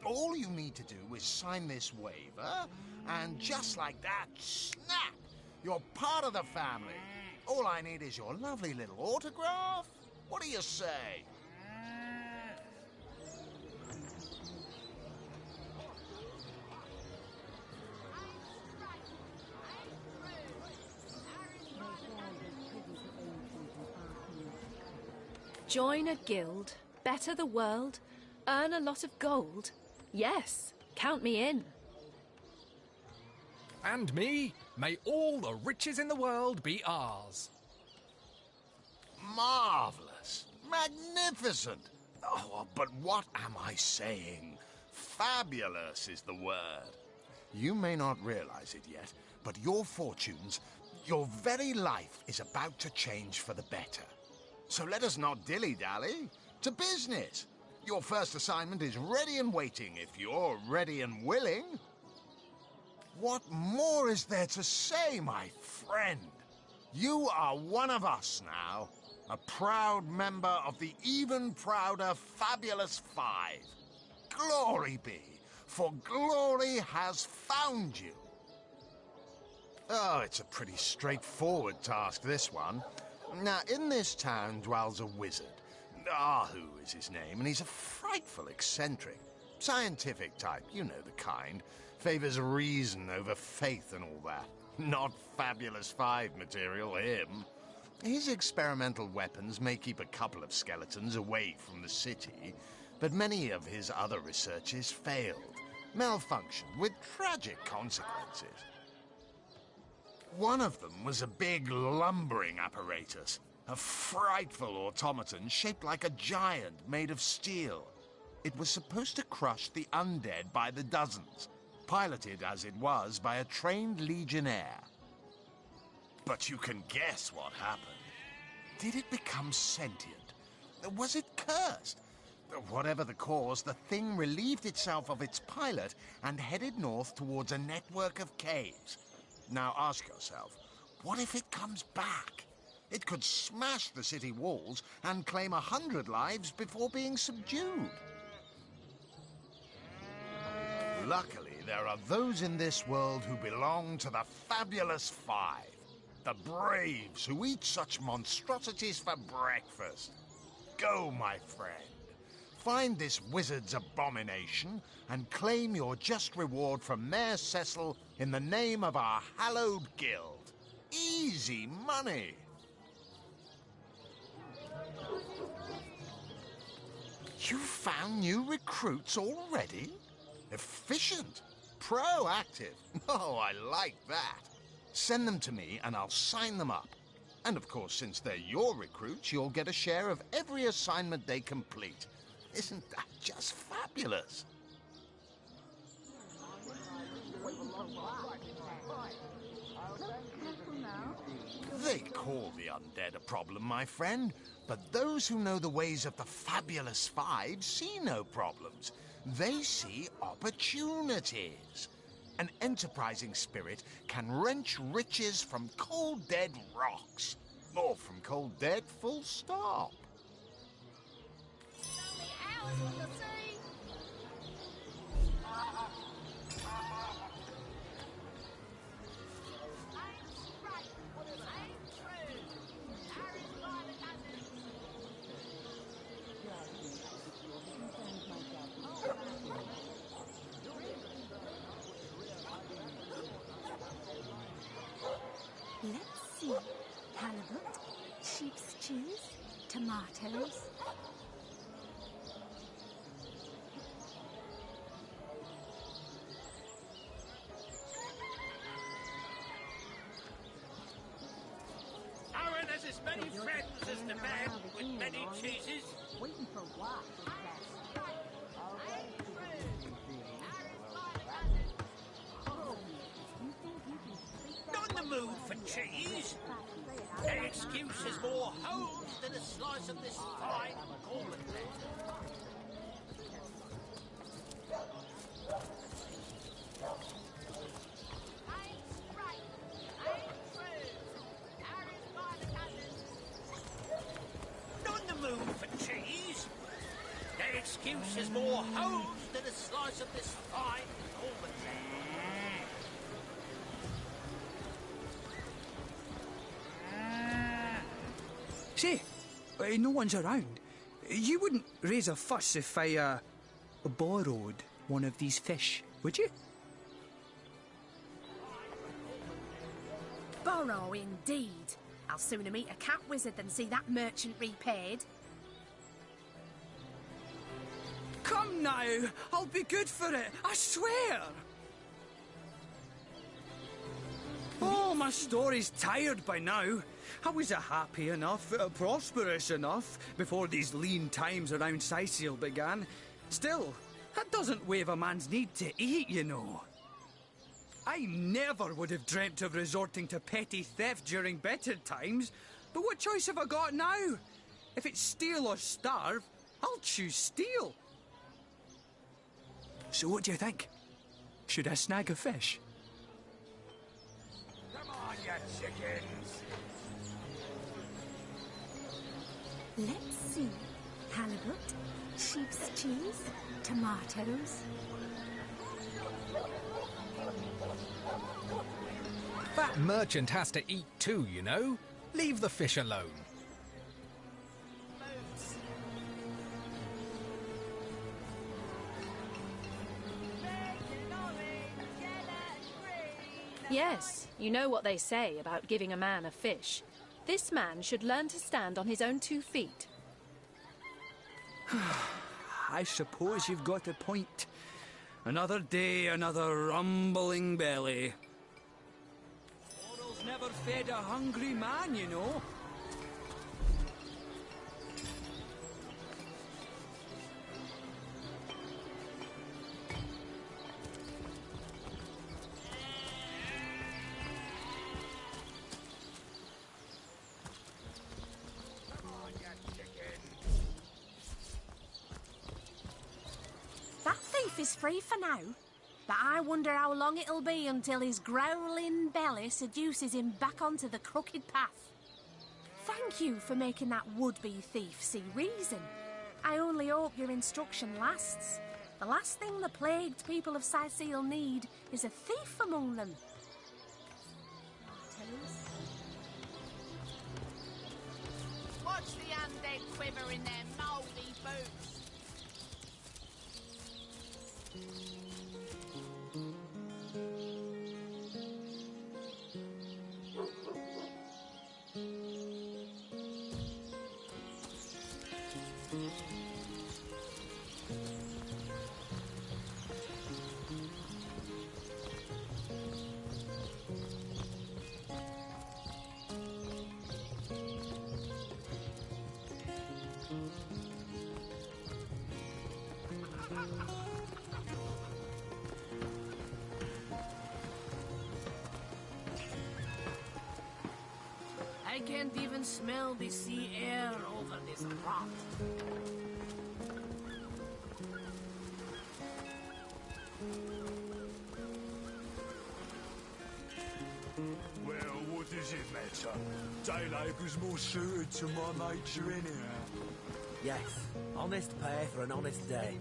All you need to do is sign this waiver, and just like that, snap! You're part of the family. All I need is your lovely little autograph, What do you say? Join a guild, better the world, earn a lot of gold. Yes, count me in. And me, may all the riches in the world be ours. Marvelous. Magnificent. Oh, but what am I saying? Fabulous is the word. You may not realize it yet, but your fortunes, your very life is about to change for the better. So let us not dilly-dally. To business. Your first assignment is ready and waiting if you're ready and willing. What more is there to say, my friend? You are one of us now. A proud member of the even prouder Fabulous Five. Glory be, for glory has found you. Oh, it's a pretty straightforward task, this one. Now, in this town dwells a wizard. Ahu is his name, and he's a frightful eccentric. Scientific type, you know the kind. Favors reason over faith and all that. Not Fabulous Five material, him. His experimental weapons may keep a couple of skeletons away from the city, but many of his other researches failed, malfunctioned with tragic consequences. One of them was a big lumbering apparatus, a frightful automaton shaped like a giant made of steel. It was supposed to crush the undead by the dozens, piloted as it was by a trained legionnaire. But you can guess what happened. Did it become sentient? Was it cursed? Whatever the cause, the thing relieved itself of its pilot and headed north towards a network of caves. Now ask yourself, what if it comes back? It could smash the city walls and claim 100 lives before being subdued. Luckily, there are those in this world who belong to the Fabulous Five. The braves who eat such monstrosities for breakfast. Go, my friend. Find this wizard's abomination and claim your just reward from Mayor Cecil in the name of our hallowed guild. Easy money. You found new recruits already? Efficient. Proactive. Oh, I like that. Send them to me and I'll sign them up. And of course, since they're your recruits, you'll get a share of every assignment they complete. Isn't that just fabulous? They call the undead a problem, my friend, but those who know the ways of the Fabulous Five see no problems. They see opportunities. An enterprising spirit can wrench riches from cold dead rocks. Or from cold dead, full stop. Let's see. Halibut, sheep's cheese, tomatoes. Aaron has as many friends as the man with many cheeses. Waiting for what? Not in the mood for cheese. Their excuse is more holes than a slice of this fine gauntlet. Not in the mood for cheese. Their excuse is more holes than a slice of this fine gauntlet. Sì, No one's around. You wouldn't raise a fuss if I, borrowed one of these fish, would you? Borrow, indeed. I'll sooner meet a cat wizard than see that merchant repaid. Come now, I'll be good for it, I swear! Oh, my story's tired by now. I was happy enough, prosperous enough, before these lean times around Siseel began. Still, that doesn't waive a man's need to eat, you know. I never would have dreamt of resorting to petty theft during better times, but what choice have I got now? If it's steal or starve, I'll choose steal. So what do you think? Should I snag a fish? Come on, you chickens! Let's see. Halibut, sheep's cheese, tomatoes. That merchant has to eat too, you know. Leave the fish alone. Yes, you know what they say about giving a man a fish. This man should learn to stand on his own 2 feet. I suppose you've got a point. Another day, another rumbling belly. Morals never fed a hungry man, you know. That thief is free for now, but I wonder how long it'll be until his growling belly seduces him back onto the crooked path. Thank you for making that would-be thief see reason. I only hope your instruction lasts. The last thing the plagued people of Siseel need is a thief among them. Watch the undead quiver in their mouldy boots. I can't even smell the sea air over this rock. Well, what does it matter? Daylight was more suited to my nature anyhow. Yes, honest pay for an honest day.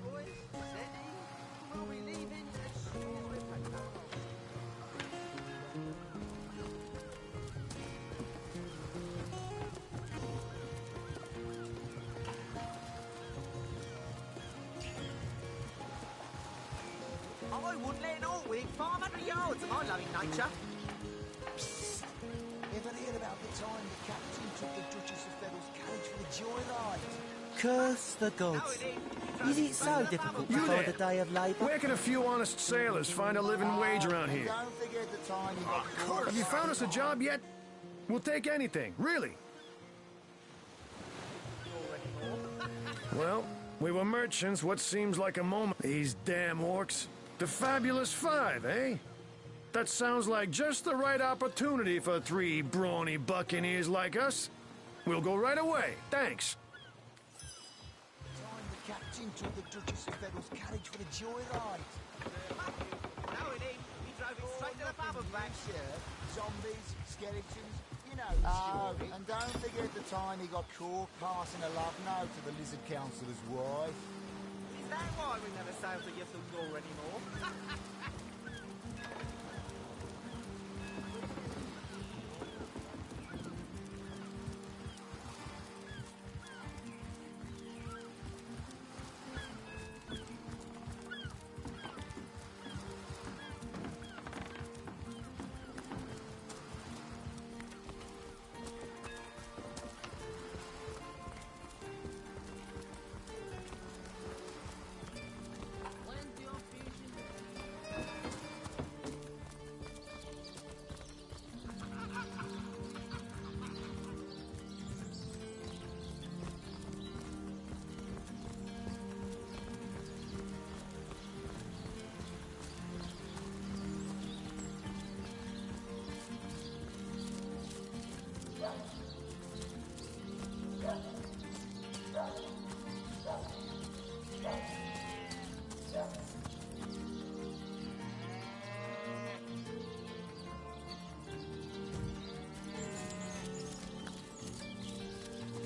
I wouldn't let an Orwig 500 yards of my loving nature. Psst. Ever heard about the time the captain took the Duchess of Federal's carriage for the joyride? Curse the gods. Is it so difficult to find a day of labour? Where can a few honest sailors find a living wage around here? Don't forget the time you got caught. Have you found us a job yet? We'll take anything, really. Well, we were merchants what seems like a moment. These damn orcs. The Fabulous Five, eh? That sounds like just the right opportunity for 3 brawny buccaneers like us. We'll go right away. Thanks. Time the captain took the Duchess of Federal's carriage for the joyride. No, it ain't. We drove it straight to the pub and back. Zombies, skeletons, you know the story. And don't forget the time he got caught passing a love note to the Lizard Councillor's wife. Is that why we never sail to Ythul anymore?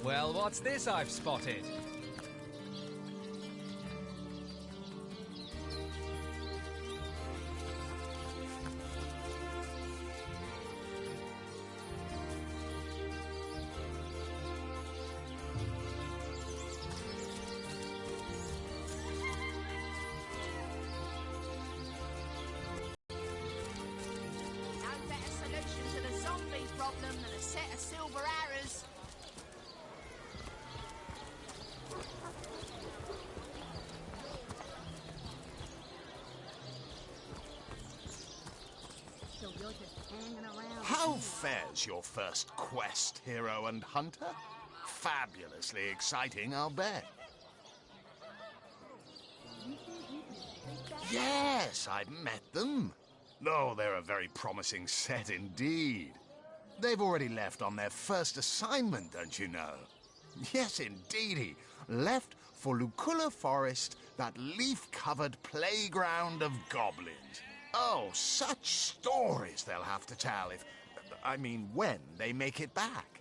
Well, what's this I've spotted? No better solution to the zombie problem than a set of silver arrows. So you're just hanging around. How fares your first quest, hero and hunter? Fabulously exciting, I'll bet. Yes, I've met them. Oh, they're a very promising set indeed. They've already left on their first assignment, don't you know? Yes, indeedy. Left for Lucula Forest, that leaf-covered playground of goblins. Oh, such stories they'll have to tell if... I mean, when they make it back.